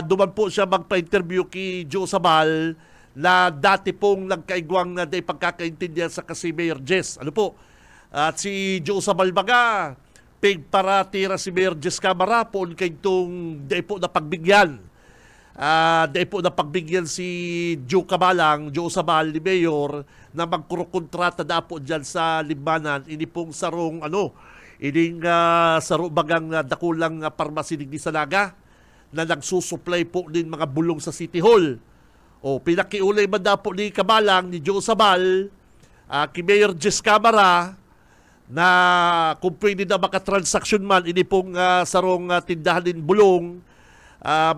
duman po siya magpa-interview kay Joe Sabal na dati pong nagkaigwang na pagkakaintindihan sa kasi Mayor Jess. Ano po? At si Joe Sabal baga, para tira si Mayor Jess Camara po kay itong dahil po na pagbigyan. Dahil po na pagbigyan si Joe Sabal ni Mayor na magkurukontrata na po dyan sa Limanan. Ini pong sarong saro bagang dakulang parmasinig ni Sanaga na nagsusupply po din mga bulong sa City Hall. Pinakiulay man na po ni Kabalang, ni Joe Sabal, kay Mayor Jess Camara, na kung pwede na makatransaksyon man, ini pong sarong tindahan din bulong,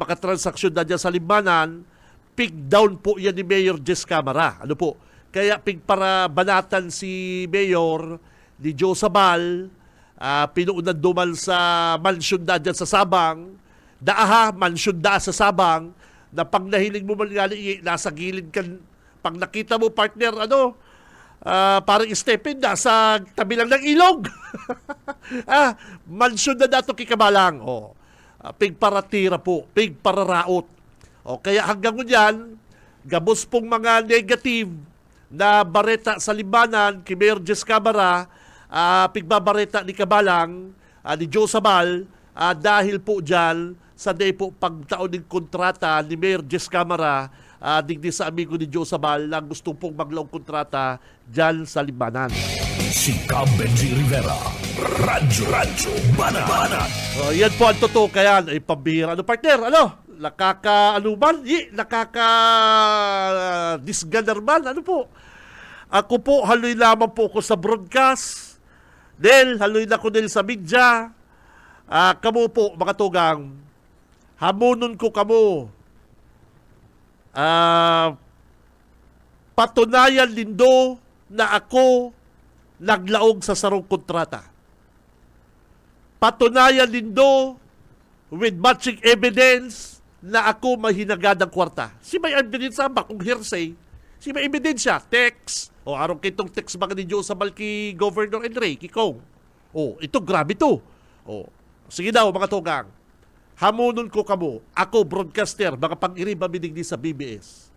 makatransaksyon na dyan sa Limanan, pig down po yan ni Mayor Jess Camara. Ano po? Kaya pig para banatan si Mayor, ni Joe Sabal, pinuunan duman sa mansyon na dyan sa Sabang, mansyon da sa Sabang, na pag nahiling mo malingali, nasa gilid ka, pag nakita mo partner, parang Stephen, nasa tabi lang ng ilog. Mansyon na dato kikabalang. Pig para tira po, pig para raot. Kaya hanggang ngunyan, gabos pong mga negative na bareta sa Limanan, kay Mayor Jess Camara, pigbabareta ni Kabalang, ni Joe Sabal, dahil po dyan, sa day po pagtaon ng kontrata ni Mayor Jess Camara, digdi sa amigo ni Joe Sabal na gusto pong maglaong kontrata dyan sa Limanan. Si Cam Benji Rivera. Radyo Banat. Yan po ang totoo kaya ay pambihira. Partner? Nakaka-disganerman? Ano po? Ako po, haloy lamang po ako sa broadcast. Haloy na ko sa media. Kamo po, mga tugang, hamunon ko kamo. Patunayan lindo na ako naglaog sa sarong kontrata. Patunayan lindo with matching evidence na ako mahinagadang kwarta. Si may evidence ba kung hearsay? Si may ebidensya, text. Arong kitong text ba ni Joe Sabal ki Governor Enrique Kong. Ito grabe to. Sige daw mga tugang. Hamunon ko kamo, ako broadcaster, mga pang-iri maminig sa BBS.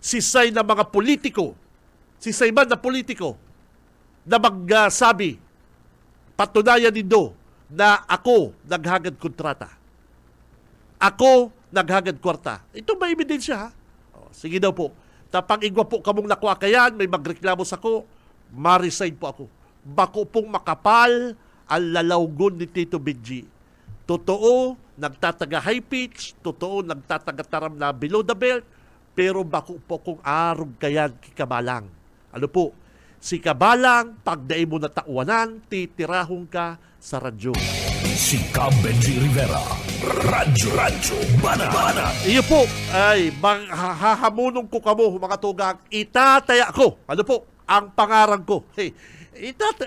Sisay na mga politiko, sisay man na politiko, na magsabi, patunayan nindo na ako naghagad kontrata. Ako naghagad kwarta. Ito may ebidensya ha? Sige daw po. Tapang igwa po kamong nakuha kayan, may magreklamo sa ko, ma-resign po ako. Bako pong makapal ang lalawgon ni Tito Benji. Totoo, nagtataga high pitch, totoo, nagtataga taram na below the belt, pero bako po kung arog kayan kikabalang. Ano po? Si Kabalang, pagdaay mo na tauanan, titirahong ka sa radyo. Si Cam Benji Rivera. Radyo Banat. Iyo po ay hahamunong ko kamo mga tugang, itataya ko. Ano po? Ang pangarang ko. Hey,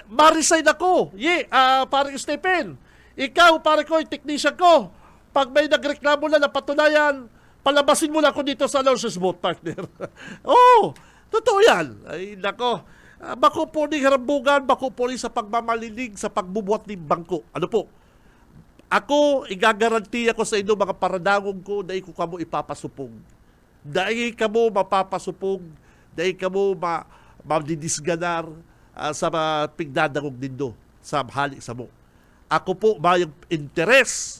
ma-resign ako. Parang Stephen. Ikaw, pare ko, yung technician ko. Pag may nagreklamo na napatunayan, palabasin mo na ako dito sa announcer's booth, partner. Oh, totoo yan. Ay, nako. Bako po ni harambugan, bako po ni sa pagmamalilig, sa pagbubuhat ng bangko. Ano po? Ako, igagarantiya ko sa inyo mga paradangog ko, dahil ko kamo ipapasupog. Dahil kamo mapapasupog, dahil kamo madidisganar sa pigdadangog nindo sa hali sa mo. Ako po may interes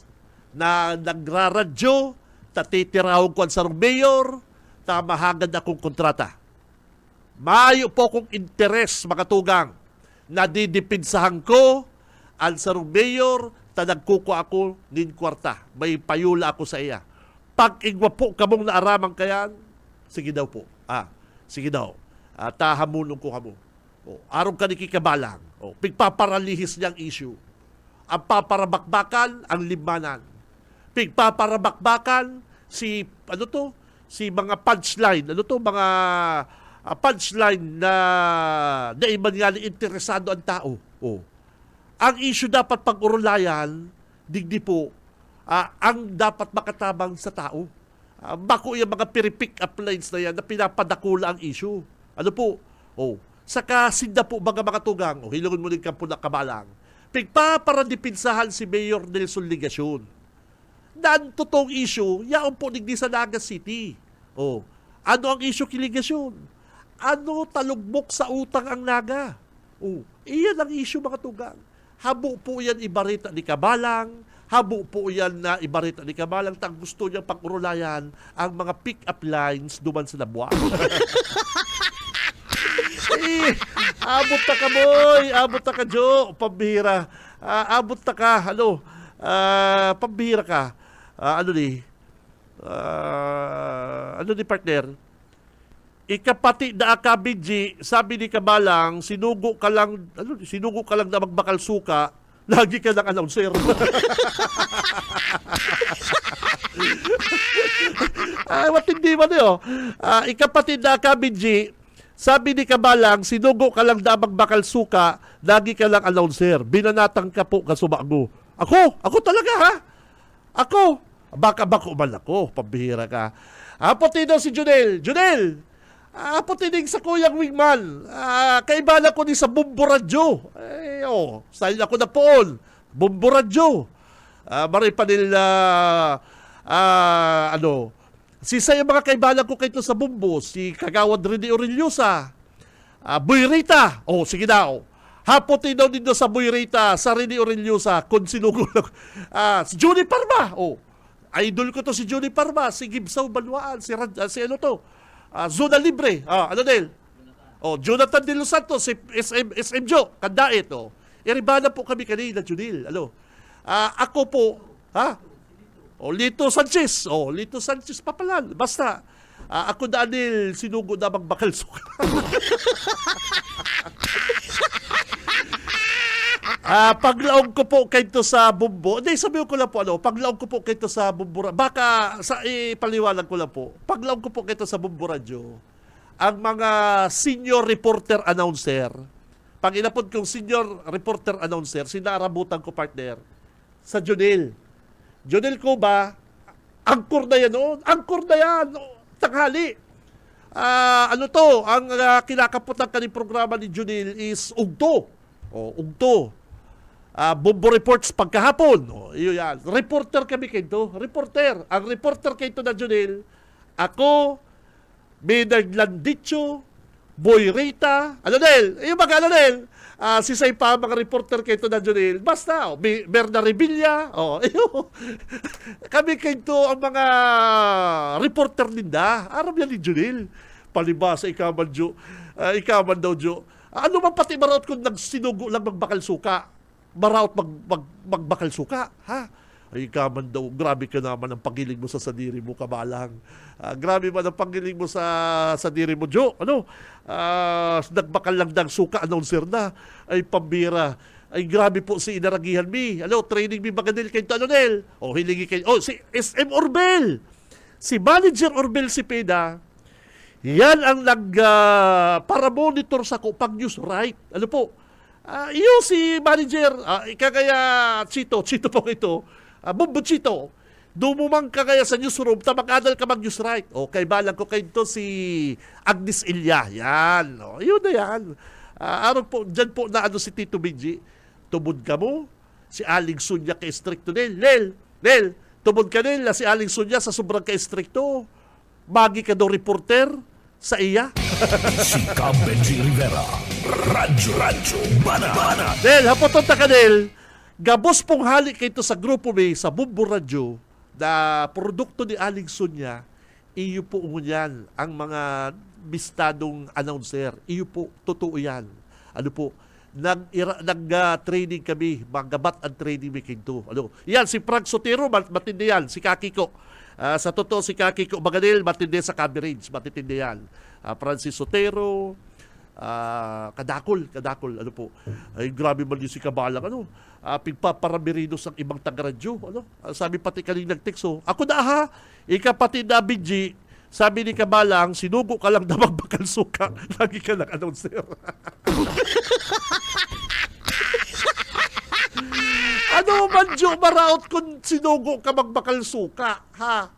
na nagraradyo, tatitirahon ko ang sarong mayor, tamahagad akong kontrata. Mayo po akong interes, mga tugang, na didipinsahan ko ang sarong mayor, tanagkuko ako nin kwarta. May payula ako sa iya. Pag igwa po kamong naaramang kayan, sige daw po. Sige daw. Tahamunong ko kamo. Arong ka ni kikabalang. Pigpaparalihis niyang issue. Ang paparabakbakan, ang limanan. Pigpaparabakbakan, si mga punchline. Mga punchline na iba nga interesado ang tao. Ang issue dapat pag-urulayan, digdi po, ang dapat makatabang sa tao. Bako yung mga pick up lines na yan na pinapadakula ang issue. Ano po? Saka sinda po mga tugang, hilungon mo din kampo na kabalang. Pigpaparadipinsahan si Mayor Nelson Ligasyon. Dan totoong issue, yaon po digdi sa Naga City. Ano ang issue kiligasyon? Ano talugbok sa utang ang Naga? Iyan ang issue mga tugang. Habo po yan ibarita ni Kabalang, habo po yan na ibarita ni Kabalang, tang gusto niyang pag-urulayan ang mga pick-up lines duman sa Labuan. Abot ta ka, boy! Abot ta ka, Jo! Pambihira. Abot ta ka, pambihira ka. Ano ni partner? Ikapati da akabidji, sabi ni Kabalang, sinugo ka lang na magbakal suka, lagi ka ng announcer. Matindi man yun. Ikapati da akabidji, sabi ni Kabalang, sinugo ka lang na magbakal suka, lagi ka lang announcer. Binanatang ka po kasumago. Ako talaga ha? Ako? Baka-bako man ako, pambihira ka. Pati daw si Junel, putinig sa kuyang wingman. Kaibala ko ni sa Bumbo Radyo. Style ako na poon. Bumbo Radyo. Maray pa nila, si saya mga kaibala ko kayo sa Bumbo, si Kagawad Rene Orellosa, Buyrita. Sige daw. Haputin daw dito sa Buyrita, sa Rene Orellosa, kung sinugo lang. Si Junie Parma. Idol ko to si Junie Parma, si Gibsaw Balwaan, si Zona Libre. Jonathan De Los Santos, si SM Joe, Kandait. Iribana po kami kanina, Junil. Ako po, Lito Sanchez. Lito Sanchez papalan. Basta, ako Daniel, sinugo na magbakal suka. Paglaong ko po kayo sa Bumbo, sabihin ko lang po, paglaong ko po kayo sa Bumbo, baka ipaliwanag ko lang po, paglaong ko po kayo sa Bumbo Radio, ang mga senior reporter announcer, pag inapod kong senior reporter announcer, sinarabutan ko partner, sa Jonel ko ba, angkor na yan, tanghali. Ang kinakaputang kaning programa ni Jonel is Ugto. Bumbo Reports pagkahapon. Iyo yan. Reporter kami kayo. Reporter. Ang reporter kayo na Junel, ako, Maynard Landicho, Boy Rita, yung mga si Saypa, mga reporter kayo na Junel, basta, Berna Revilla, kami kayo ang mga reporter ninda. Aram yan ni Junel. Palibasa, ikaman daw, Jo. Ano man pati maraot kung nagsinugo lang magbakal suka? Maraot magbakal suka, ha? Ay, kaman daw, grabe ka naman ang pagiling mo sa sadiri mo, Kabalang. Grabe man ang pagiling mo sa sadiri mo, Jo. Nagbakal lang ng suka, announcer na. Ay, pambira. Ay grabe po si Inaragihan mi. Ano, training mi baganil kay Tanonel. O hilingi kay, si SM Orbel. Si Manager Orbel Cepeda, yan ang para monitor sa ko pag news right. Ano po? Iyo si Manager, ikagaya Chito po ito. Bumbo Chito. Dumumang ka kaya sa newsroom, tamag-adal ka mag-news right. Okay, balang ko kayo ito si Agnes Ilya. Yan. O, yun na yan. Araw po, dyan po na si Tito Benji. Tubod ka mo, si Aling Sunya kay stricto Nel, tubod ka nila si Aling Sunya sa sobrang kay stricto. Magi ka daw reporter sa iya. Si Cab Benji Rivera. Radyo Banat. Nel, hapoton ta ka Nel. Gabos pong halik kayo sa grupo may sa Bumbo Radio na produkto ni Aling Sunya. Iyo po yan ang mga bistadong announcer. Iyo po, totoo yan. Ano po, nag-training kami, magabat ang training may kinto. Ano? Yan, si Frank Sotero, matindi yan. Si Kakiko. Sa totoo, si Kakiko Maganil, matindi sa coverage. Matindi yan. Francis Sotero, Kadakol, ano po. Ay, grabe man yung si Kabalang, ano. Pigpaparamirinos ang ibang taga-radyo, ano. Sabi pati kanina nag-text, ako na ha, pati na Benji, sabi ni Kabalang, sinugo ka lang na magbakal suka. Lagi ka lang announcer. Ano man, Joe, maraot kung sinugo ka magbakal suka, ha?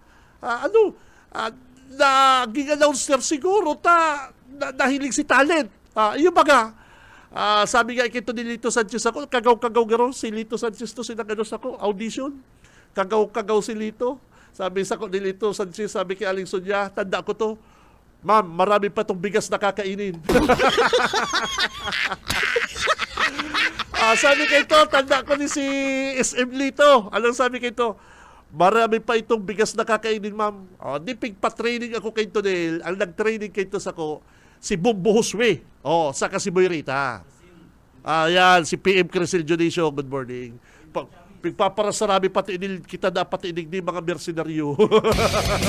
Naging announcer siguro, nahilig si talent. Yung baga, sabi nga ikito ni Lito Sanchez ako, kagaw-kagaw garo, si Lito Sanchez to sinaganos ako, audition. Kagaw-kagaw si Lito. Sabi sa ko ni Lito Sanchez, sabi kay Aling Sunya, tanda ko to, ma'am, marami pa tong bigas na kakainin. Sabi kay to, tanda ko ni si SM Lito. Anong sabi kay to? Marami pa itong bigas na kakainin, ma'am. Di pigpa-training ako kay to, Nel. Ang nag-training kay to sa ko, si Bumbo Huswe. Saka si Boy Rita. Yan, si PM Crisel Judisio. Good morning. Pigpaparasarami pati kita dapat inig ni mga mercenaryo.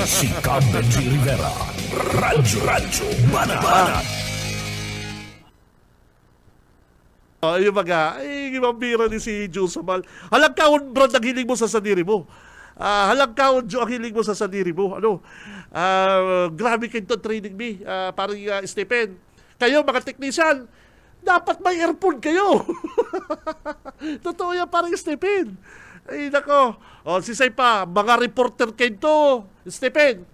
Si Cab Benji Rivera. Radyo Banat. Yung mga, gimambira ni si Joe Samal. Halang kaon, Brad, ang hiling mo sa sadiri mo. Halang kaon, Joe, ang hiling mo sa sadiri mo. Grabe kayo training me. Parang Stephen. Kayo, mga technician, dapat may earphone kayo. Totoo yan, parang Stephen. Ay, nako. Si Saypa, mga reporter kayo to. Stephen,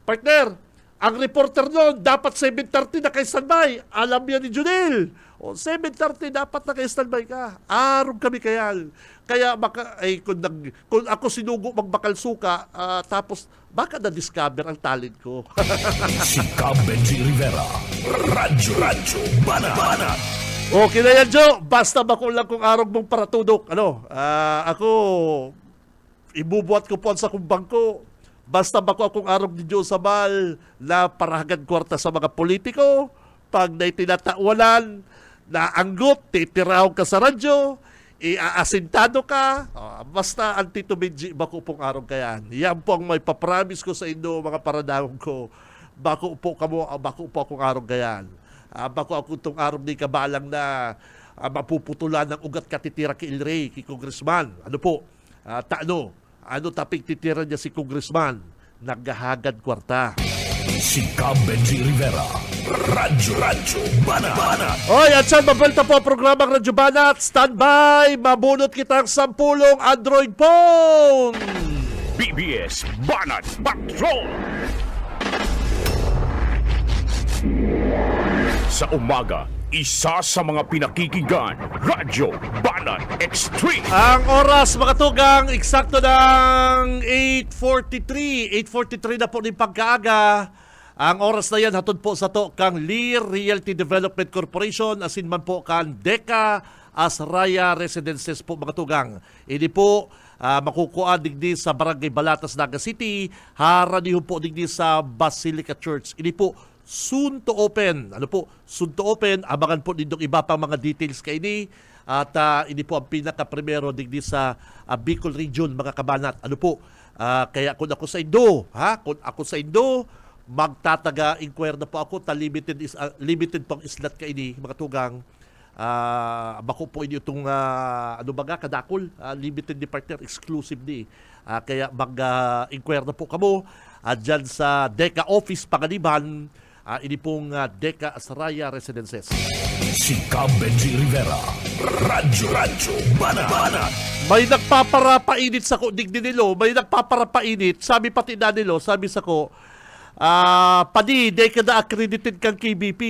partner, ang reporter noon, dapat 7:30 na kay-standby. Alam yan ni Junel. 7:30 dapat na kay-standby ka. Arog kami kayan. Kaya kung ako sinugo magbakal suka, tapos baka na-discover ang talent ko. Si Cab Benji Rivera. Radyo Banat. Okay na yan, Joe. Basta bako lang kung arog mong paratudok. Ako, ibubuhat ko po sa kumbang ko. Basta bako akong arog ni Joe Sabal na parahagan kwarta sa mga politiko. Pag na itinatawanan, na anggot, titiraw ka sa radyo, iaasintado ka, basta ang Tito Benji, bako pong arog kayan. Yan po ang may papromise ko sa inyo, mga paradahong ko. Bako po akong arog kayan. Bako ako itong arog ni Kabalang na mapuputulan ng ugat katitira kay Ilray, kay Congressman. Ano po? Taping titira niya si Congressman? Naghahagad kwarta. Si Cab Benji Rivera. Radyo Banat. Oy, at saan mabalta po ang programang Radyo Banat? Standby! Mabunot kitang 10 Android phone! BBS Banat Patrol! Sa umaga, isa sa mga pinakikinggan, Radyo Banat Extreme. Ang oras, mga tugang, eksakto ng 8:43. 8:43 na po ng pagkaaga. Ang oras na yan, hatod po sa to kang Lear Realty Development Corporation, asin man po kang Deca Asraya Residences po, mga tugang. Ini po, makukuha digdi sa Barangay Balatas, Naga City, haraniho po digdi sa Basilica Church. Ini po, soon to open. Soon to open. Abangan po nindong iba pang mga details kay ini. At ini po ang pinaka-primero digdi sa Bicol Region, mga kabanat. Kaya kung ako sa Indo, magtataga-inquire na po ako, limited pang islat kay ini, mga tugang. bako po inyo itong ano baga kadakol, limited ni partner, exclusive ni. Kaya mag-inquire na po kamo dyan sa DECA Office Panganiban, ini pong DECA Asaraya Residences. Si Cab Benji Rivera. Radyo Banat. May nagpaparapainit sa ko, digdi nilo, may nagpaparapainit, sabi pati na nilo, sabi sa ko, padi, day ka na accredited kang KBP.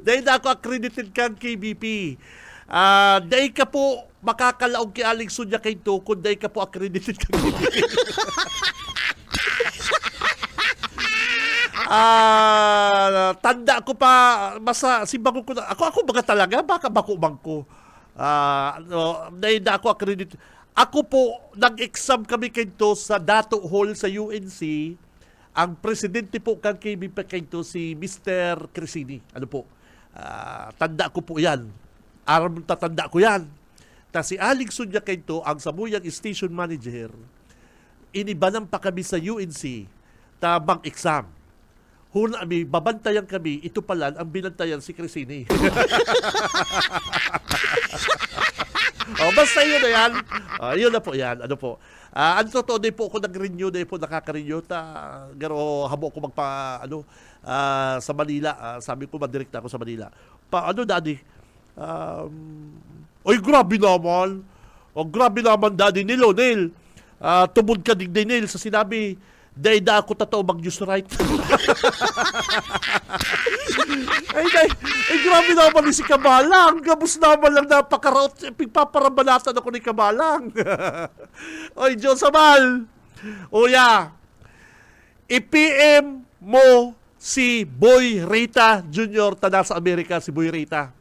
Day na ako accredited kang KBP. Day ka po makakalaog ki Aling Sunya kay to, kung day ka po accredited kang KBP. Tanda ko pa, simbang ko na, ako baga talaga, baka bakumang ko. Dahil na ako accredited. Ako po, nag-exam kami kento sa Dato Hall sa UNC. Ang presidente po kang KBP kento si Mr. Cresini. Ano po? Tanda ko po yan. Aram tatanda ko yan. Ta si Aling Sunya kento, ang Samuyang Station Manager, inibanan pa kami sa UNC ta mag-exam. Huna kami, babantayan kami, ito pala ang binantayan si Cresini. Basta yun na yan. Yun na po yan. Ano po. Ang totoo din po ako nag-renew, din po nakaka-renew. Garo habo ko sa Manila. Sabi ko, madirekta ako sa Manila. Daddy? Oy, grabe naman. Grabe naman, Daddy Nilo, Neil. Tubod ka din, Neil, sa sinabi, dahil na ako totoo mag-news right. ay, grabe naman ni si Kamalang. Gabos naman lang napakaraot. Pagpaparabalatan ako ni Kamalang. Oy, Diyos Amal. Oya, i-PM mo si Boy Rita Jr. ta nasa Amerika, si Boy Rita.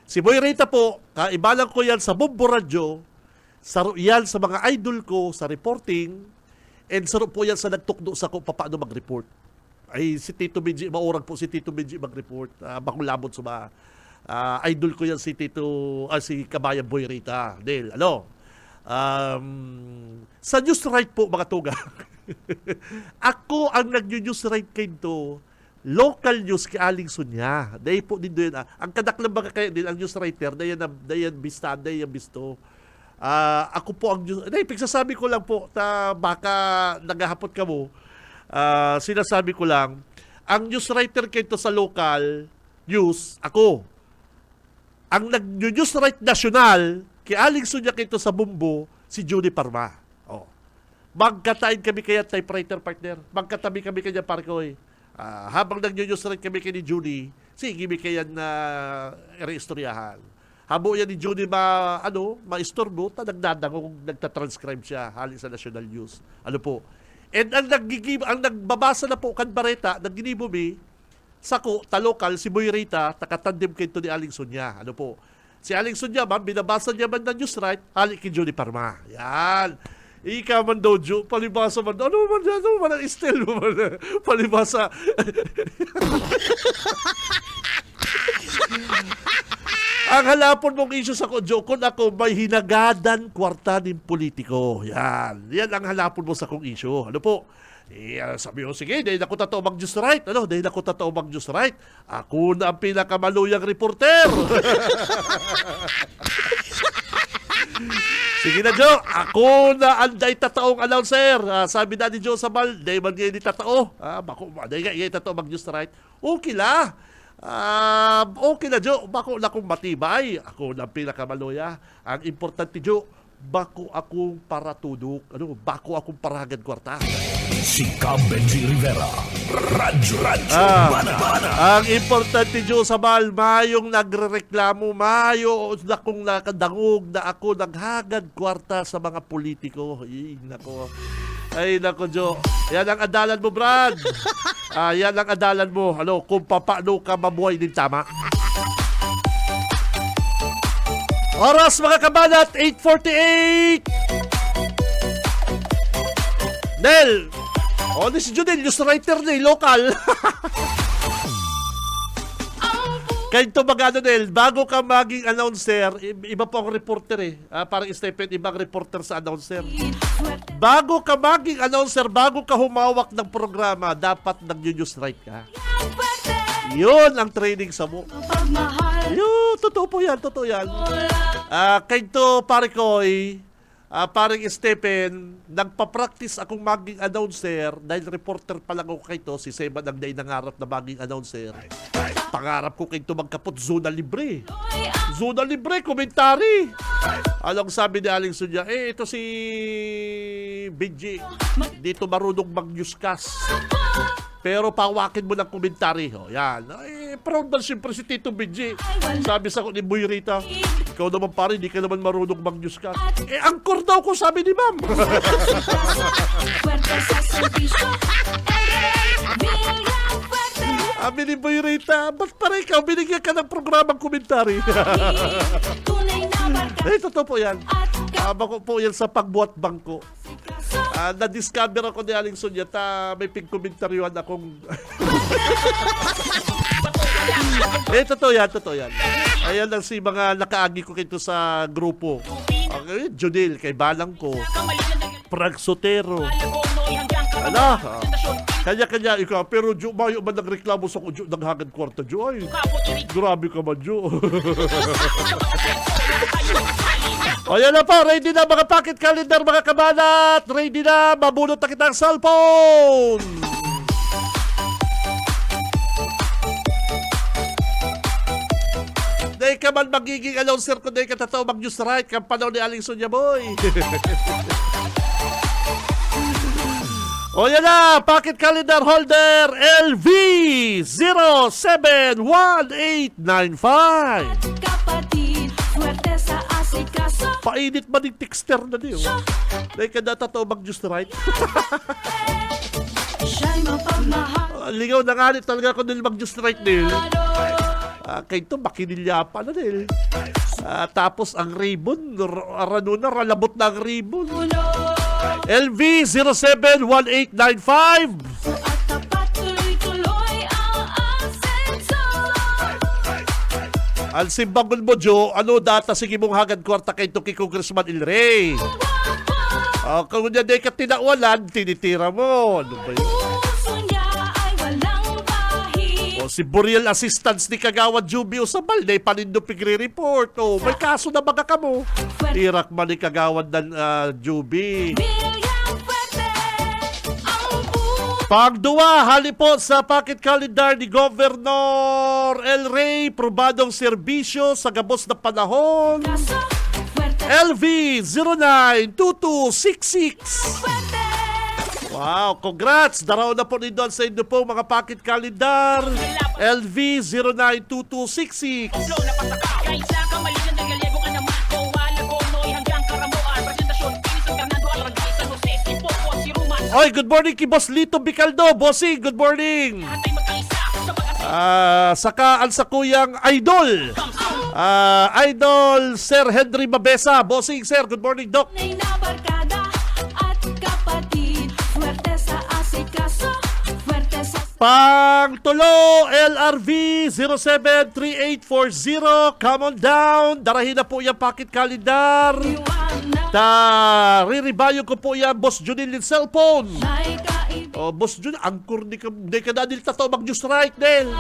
Si Boy Rita po, ibalang ko yan sa Bumbo Radio, yan sa mga idol ko sa reporting, and sarap po yan sa nagtukdo sa ko paano mag-report. Ay, si Tito Benji, maurag po si Tito Benji mag-report. Bakong labot sa mga idol ko yan si si Kabayan Boy Rita. Del, sa news right po, mga tuga. Ako ang nag-news right kayo to, local news kay Aling Sunya. Dahil po din doon. Ang kadaklang baka kayo din, ang news writer, dayan bista, dayan bisto. Ako po ang pagsasabi ko lang po baka naghahapot ka mo, sinasabi ko lang ang news writer kito sa local news, ako ang nag-news right national kay Aling Sunya kito sa Bumbo, si Judy Parma. Magkatain kami kaya typewriter partner, magkatabi kami kanya parkoy. Habang nag-news right kami kay ni Judy, sige mi kaya na reistoryahan. Habo yan ni Judy maistorbo, nagdadang kung nagtatranscribe siya halin sa national news. Ano po? And ang nagbabasa na po kan bareta, nagginibumi, sako, talokal, si Boy Rita, takatandem kayo ni Aling Sunya. Ano po? Si Aling Sunya, binabasa niya man ng news right, halin kay Judy Parma. Yan. Ika man daw, palibasa man, ano man ang style mo man, palibasa. Ang halapon mong issue sa kodyo, kung ako may hinagadan kwarta ng politiko. Yan ang halapon mo sa kong issue. Ano po? Sabi ko, sige, dahil ako totoo mag-news right. Dahil ako totoo mag-news right. Ako na ang pinakamaluyang reporter. Sige na, Joe. Ako na ang day tataong announcer. Sabi na ni Joe Sabal, dahil man ngayon tatao. Dahil ngayon tatao mag-news right. Okay la. Okay na, Joe. Bako na kong matibay. Ako na pinakamaluya. Ang importante, Joe, bako akong paratudok. Bako akong paragan kwarta. Si Cab Benji Rivera. Radyo Banat. Ang importante, Joe Sabal, mayong nagrereklamo, mayo na kong nakadangog na ako naghagad kwarta sa mga politiko. Ay, nako, Joe. Yan ang adalan mo, Brad. Yan ang adalan mo. Kung paano ka mabuhay din tama. Oras, mga kabanat, 8:48. Nel. Ni si Judel, news writer ni local. Kahit magano, Nel, bago ka maging announcer, iba po ang reporter parang Stephen, ibang reporter sa announcer. Bago ka maging announcer, bago ka humawak ng programa, dapat nag-news right ka. Yun ang training sa mo. Pagmahal Yun, totoo po yan, totoo yan. Kay to, pare ko, paring Stephen, nagpa-practice akong maging announcer dahil reporter pa lang ako kay to, si Seba nagday nangarap na maging announcer. Pangarap ko kay to magkapot zona libre. Zona libre, komentary. Anong sabi ni Aling Sunya? Ito si Benji. Dito marunong mag-newscast. Pero pawakin mo ng komentary. Yan. Proud man siyempre si Tito Benji. Sabi sa ni Boy Rita, ikaw naman pare, hindi ka naman marunong mag-newscast. Angkor daw ko, sabi ni Ma'am. fuerte sa servisyo. Bilang fuerte. Sabi ni Boy Rita, ba't pare ikaw, binigyan ka ng programang komentary? Tunay na barkada Totoo po yan. at Habang ko po yan sa pagbuhat bangko. kaso. Na-discover ako ni Aling Sunyat, may ping-komentaryuhan akong... Totoo yan, totoo yan. Ayan lang si mga nakaagi ko kito sa grupo. Okay, Junil, kay Balang ko. Frank Sotero. Kanya-kanya ikaw. Pero Jo, mayo man nagreklamo sa Jo, naghagad kwarta Jo. Ay, grabe ka man Jo. O yan na po, ready na mga pocket calendar mga kabanat. Ready na, mabunot na kitang cellphone. Day ka man magiging announcer ko, day ka totoo mag-news right, kampanaw ni Aling Sunya Boy. O yan na, pocket calendar holder LV 071895. Kapatid, fuerte sa asikaso. Painit ba ng texter na niyo? Day ka na totoo mag-news right. Siya'y mapagmahal. Lingaw na nga talaga ko nil mag-news right nil. Kaya ito, makinilya pa na nil. Tapos ang ribbon, ralabot na ang ribbon. LV 071895. At tapat tuloy-tuloy ang asenso. Ang simbangol mo, Jo, ano data sige mong hagad kwarta kay to kay Congressman Il Rey. Kung niya di ka tinawalan, tinitira mo. Ano ba yun? Puso niya ay walang bahid. O si Burial Assistance ni Kagawad Jubio sa Balde, panindo pigre-report. O, may kaso na baga ka mo. Irak man ni Kagawad ng Jubi. Bilang fuerte ang puso. Pagduwa, hali po sa pocket calendar ni Governor El Rey, probadong serbisyo sa gabos na panahon. Fuerte, LV 092266. fuerte. Wow, congrats! Daraw na po ni Don sa inyo po mga pocket calendar. LV 092266. Oy, good morning kay Boss Lito Bicaldo. Bossing, good morning. Saka ang sa kuyang idol. Idol Sir Henry Mabesa. Bossing, sir, good morning, Doc. Tunay na barkada at kapatid. Fuerte sa asikaso. Fuerte sa Pangtulo, LRV 073840. Come on down. Darahin na po yung pocket calendar. iwanan. Riribayo ko po yan, Boss Junil yung cellphone. May kaibig. Boss Junil, angkor di ka na nil tato mag-news right, Nel.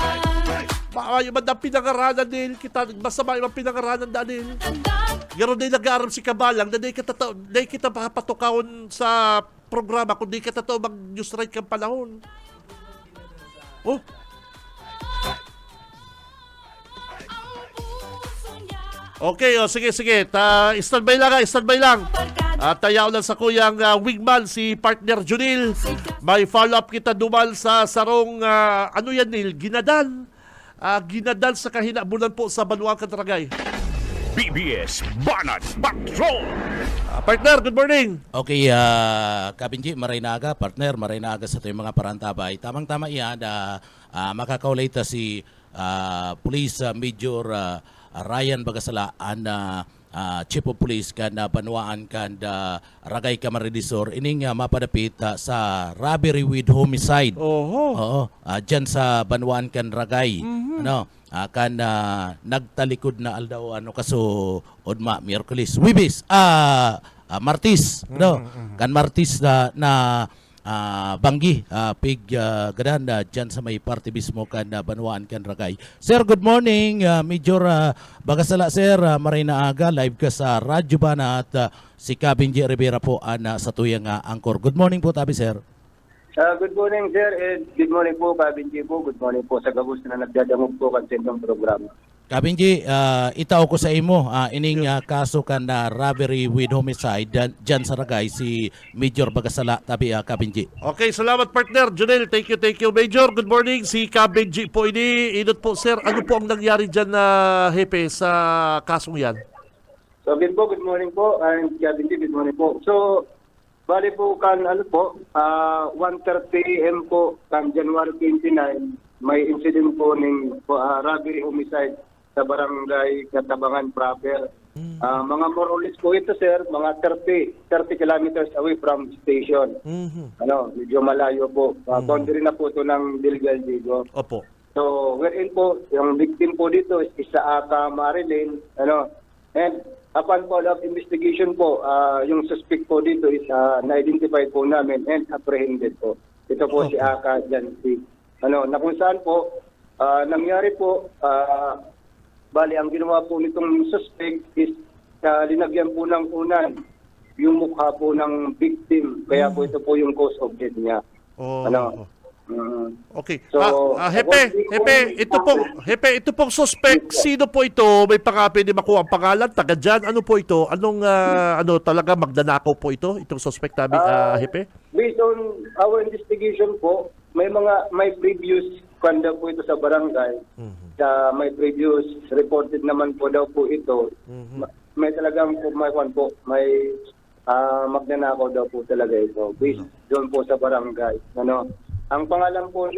Baka yung man pinangaranan, Nel. Basta yung pinangaranan na, Nel. Garo na nag-aaram si Kabalang na di kita papatukawon sa programa kung di ka tato mag-news right kang panahon. Oh, okay, sige. Standby lang. Tayaw lang sa kuyang wingman, si partner Junil. May follow-up kita dumal sa sarong, ano yan, Nil? Ginadal. Ginadal sa kahinabunan po sa Banuang Kataragay. BBS Banat Patrol! Partner, good morning. Okay, Kabinji, maray na aga, partner, maray na aga sa ito yung mga parantabay. Tamang-tama yan, makakaulita si Police Major Ryan Bagasalaan na Chief of Police kan Banuaan kan Ragay Camaridisor ining mapadapit sa robbery with homicide. Oo, dyan sa Banuaan kan Ragay. Ano, kan nagtalikod na aldaw ano kaso odma Miyerkules, Wibis, Martis, no? Kan Martis na Banggi, Pig Gadanda, dyan sa may party mismo kan Banwaan kan Ragay. Sir, good morning. Major Bagasala, sir. Marina Aga, live ka sa Radyo Bana at si Kabinji Rivera po sa tuyang angkor. Good morning po, tabi, sir. Good morning, sir. And good morning po, Kabinji po. Good morning po sa gabos na nagdadamog po kan sa inyong programa. Kabinji, itaw ko sa imo, ining kaso kan na robbery with homicide dyan sa Ragay, si Major Bagasala, tabi, Kabinji. Okay, salamat partner. Junel, thank you, Major. Good morning. Si Kabenji po ini. Inot po, sir. Ano po ang nangyari dyan na hepe sa kasong yan? So, good morning po. And Kabinji, good morning po. So, bali po kan 1:30 AM po kan January 29, may incident po ng robbery homicide sa barangay Katabangan proper. Mga more or less po ito, sir, mga 30 kilometers away from station. Medyo malayo po. Boundary na po ito ng Delgado. Opo. So, wherein po, yung victim po dito is Isaaka Marilyn, and upon follow-up investigation po, yung suspect po dito is na-identify po namin and apprehended po. Ito po si Aka Jansi. Na kung saan po, nangyari po, bali, ang ginawa po nitong suspect is linagyan po ng unan yung mukha po ng victim. Kaya po ito po yung cause of death niya. Okay. So, Ito pong suspect, sino po ito? May pwede makuha ang pangalan, taga dyan? Ano po ito? Anong talaga magnanakaw po ito? Itong suspect tabi, Hepe? Based on our investigation po, may previous conduct po ito sa barangay. May previous reported naman po daw po ito. May talagang may magnanakaw daw po talaga ito. Based doon po sa barangay. Ang pangalan po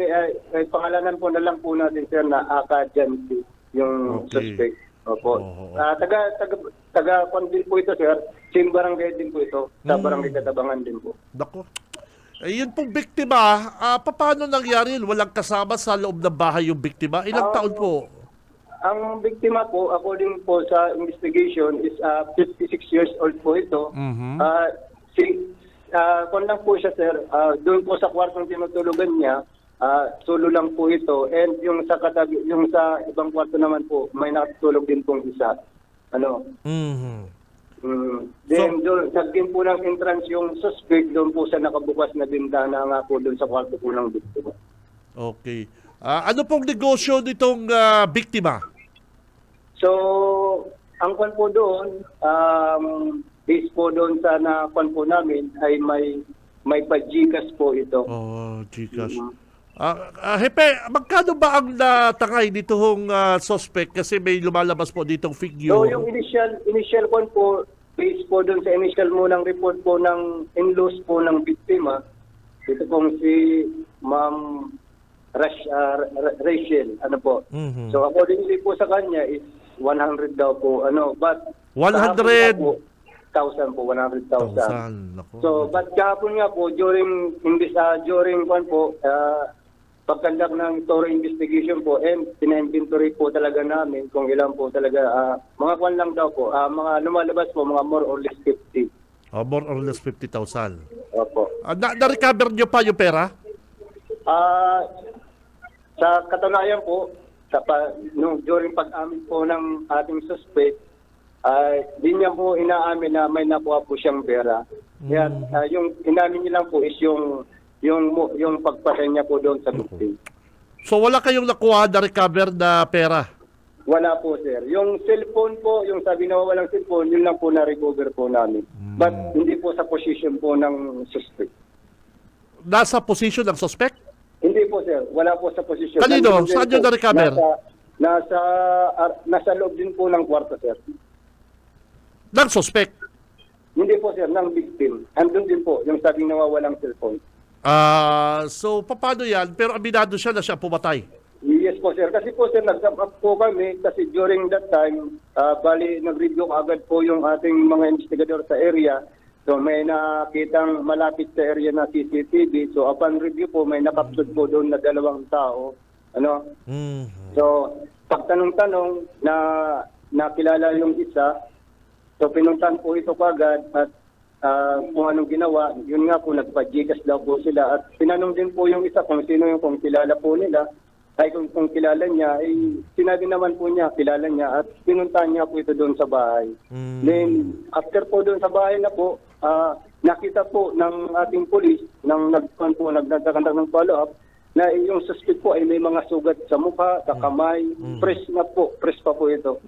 pangalanan po na lang po natin, sir, na Aka Jansi, yung suspect. Opo. Taga din po ito, sir. Same barangay din po ito. Sa barangay Katabangan din po. Dako. Yun pong biktima, paano nangyari yun? Walang kasama sa loob ng bahay yung biktima? Ilang taon po? Ang biktima po, according po sa investigation, is 56 years old po ito. Kung lang po siya, sir, doon po sa kwartong tinutulugan niya, solo lang po ito. And yung sa ibang kwarto naman po, may nakatulog din pong isa. Then doon, naging po ng entrance yung suspect, doon po sa nakabukas na bintana nga po doon sa kwarto po ng biktima. Okay. Ano pong negosyo nitong biktima? So, ang kwan po doon, base po doon sa nakwan po namin ay may pa-Gcash po ito. Gcash. Hepe, magkano ba ang natangay nitong suspect? Kasi may lumalabas po ditong figure. So, yung initial kwan po, base po doon sa initial munang report po ng in-laws po ng biktima, ito pong si Ma'am Rachel, So, accordingly po sa kanya is 100 daw po, but 100,000 po, 100,000. Naku. So, but kahapon nga po, during kwan po, pagkandak ng thorough investigation po, and pina-inventory po talaga namin kung ilan po talaga, mga kwan lang daw po, mga lumalabas po, mga more or less 50. More or less 50,000. Opo. Na-recover nyo pa yung pera? Sa katunayan po, during pag-amin po ng ating suspect, di niya po inaamin na may nakuha po siyang pera. Yan, yung inamin niya lang po is yung pagpasya niya po doon sa victim. So wala kayong nakuha na recover na pera? Wala po, sir. Yung cellphone po, yung sabi na walang cellphone, yun lang po na-recover po namin. But hindi po sa position po ng suspect. Nasa position ng suspect? Hindi po, sir. Wala po sa position. Kanino? Saan yun na-recover? Nasa loob din po ng kwarto, sir. Ng suspect? Hindi po, sir. Ng victim. Andun din po yung sabing nawawalang cellphone. So, paano yan? Pero aminado siya na siya pumatay. Yes po, sir. Kasi po, sir, nag-sum up po kami kasi during that time, nag-review agad po yung ating mga investigador sa area. So, may nakitang malapit sa area na CCTV. So, upon review po, may nakapsod po doon na 2 tao. So, pagtanong-tanong na nakilala yung isa, so pinuntan po ito kagad at kung anong ginawa. Yun nga po, nagpa-Gcash daw po sila. At tinanong din po yung isa kung sino yung kung kilala po nila. Ay kung kilala niya, sinabi naman po niya, kilala niya. At pinuntahan niya po ito doon sa bahay. Then, after po doon sa bahay na po, nakita po ng ating polis, nagkakandak ng follow-up, na yung suspect po ay may mga sugat sa mukha, sa kamay. Fresh pa po ito.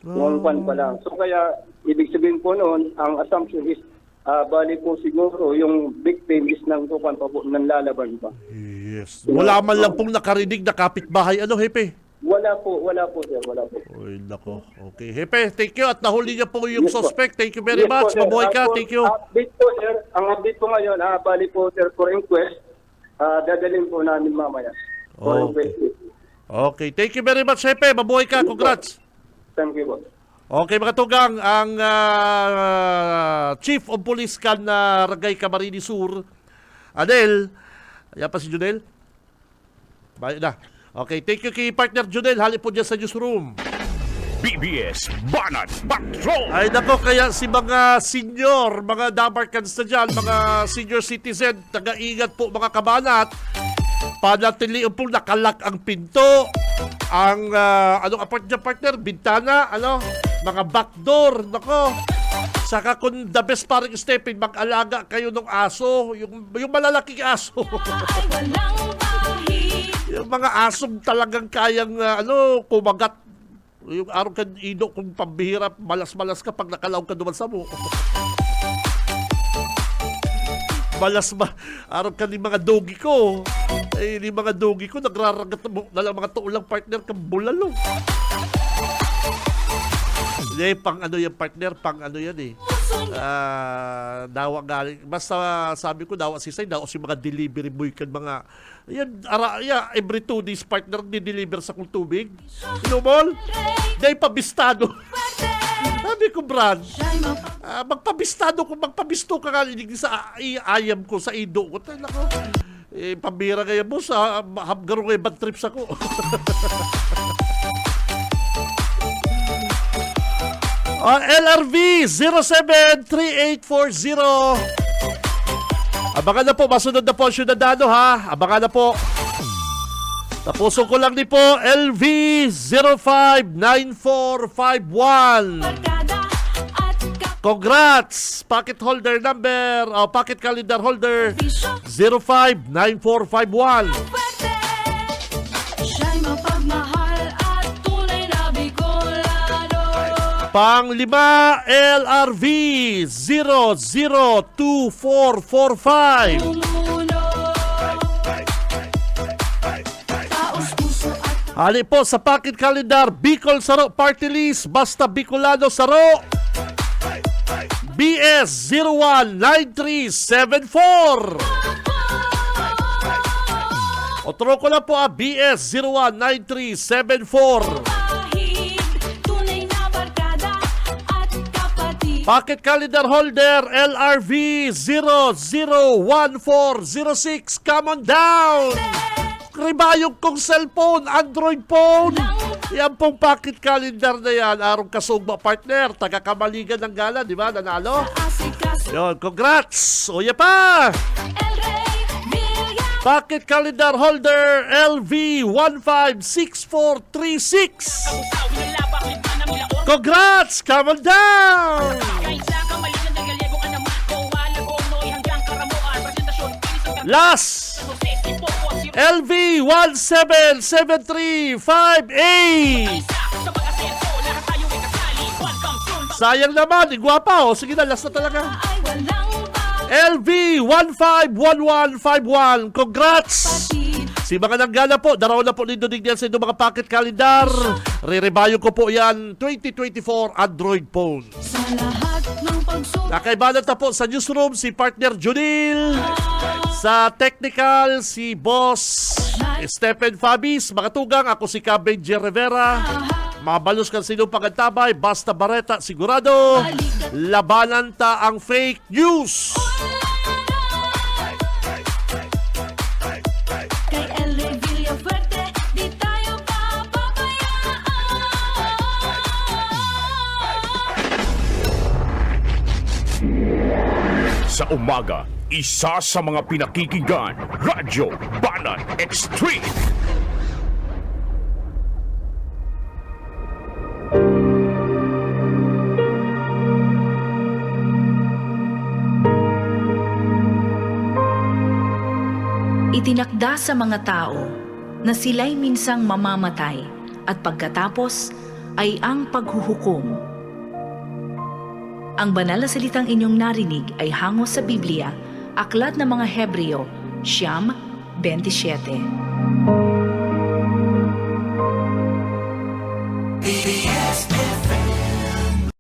Yung pan pa lang. So kaya, ibig sabihin po noon, ang assumption is, bali po siguro yung victim is ng tukan pa po, nanlalaban pa. Yes. Wala man lang pong nakarinig na kapitbahay. Ano, Hepe? Wala po, sir, wala po. Uy, nako. Okay. Hepe, thank you. At nahuli niya po yung Yes, po. suspect. Thank you very Yes, much. po, sir. Mabuhay ka. Ako, Thank you. Update po, sir. Ang update po ngayon, bali po, sir, for inquest, dadalhin po namin mamaya. For Okay. inquest. Okay. Thank you very much, Hepe. Mabuhay ka. Congrats. Thank you po. Okay, mga tugang, ang Chief of Police kan na Ragay Camarines Sur, Adel, ayan pa si Junel. Bayan na. Okay, thank you kay partner Junel. Hali po dyan sa newsroom. BBS Banat Patrol! Ay nako, kaya si mga senior, mga Dabarkans na dyan, mga senior citizen, taga-ingat po mga kabanat, panatiliin po nakalak ang pinto, ang anong partner, bintana, mga backdoor, nako. Saka kung the best paring stepin, mag-alaga kayo ng aso, yung malalaking aso. Ay walang bahid. Yung mga asong talagang kayang kumagat. Yung araw ka ino kung pambihira, malas-malas ka pag nakalaw ka duman sa mo. Araw ka ni mga dogi ko. Ni mga dogi ko, nagraragat na lang mga tuulang partner kang bulalo. Hindi, pang yan partner, pang yan eh. Dawa galing. Basta sabi ko, dawa si Say, dawa si mga delivery boy kan mga, every 2 days partner ni-deliver sa kong tubig. Inumol? Dahil pabistado. Sabi ko, Brad, magpabisto ka nga sa ayam ko, sa ido ko. Nako, pambira kaya mo sa habgaro kaya bad trips ako. LRV 073840. Abangan na po, masunod na po ang syudadano ha. Abangan na po. Tapusin ko lang ni po, LV 059451. Barkada at Congrats! Pocket holder number, pocket calendar holder kapisyo 059451. Pwede. Siya'y mapagmahal at tunay na Bicolano. Pang-5, LRV 002445. Umuno. Taos puso at Ali po sa pocket calendar, Bicol Saro Party List, basta Bicolano Saro. BS 019374. Otro ko na po BS 019374. bahid. Tunay na barkada at kapatid. Pocket calendar holder LRV 001406. Come on down! Ribayog kong cellphone, Android phone. Yan pong pocket calendar na yan. Arong kasugba partner, taga-Kamaligan ng Gala, di ba? Nanalo? Asikaso. Yon, congrats! Uya pa! El Rey Villa. Pocket calendar holder LV 156436. Congrats! Come on down! Last! LV 17735A. Sayang naman, igwapa oh. Sige na, last na talaga. Ay walang bahid. LV 151151. Congrats! Si mga nanggala po, daraw na po nindo din sa inyong mga pocket calendar. Re-rebayo ko po yan 2024 Android phone. Sa lahat ng pagsubok. Nakaibalat na po sa newsroom si partner Junil. Sa technical, si Boss Stephen Fabis. Mga tugang, ako si Benji Rivera. Mabalos kan sa inyong pagantabay. Basta Bareta, sigurado. Labanan ta ang fake news. Kay El Rey Villafuerte, di tayo papabayaan. umaga, isa sa mga pinakikinggan, Radyo Banat Extreme. Itinakda sa mga tao na sila'y minsang mamamatay at pagkatapos ay ang paghuhukom. Ang banal na salitang inyong narinig ay hango sa Biblia, Aklat ng mga Hebreo, 9:27.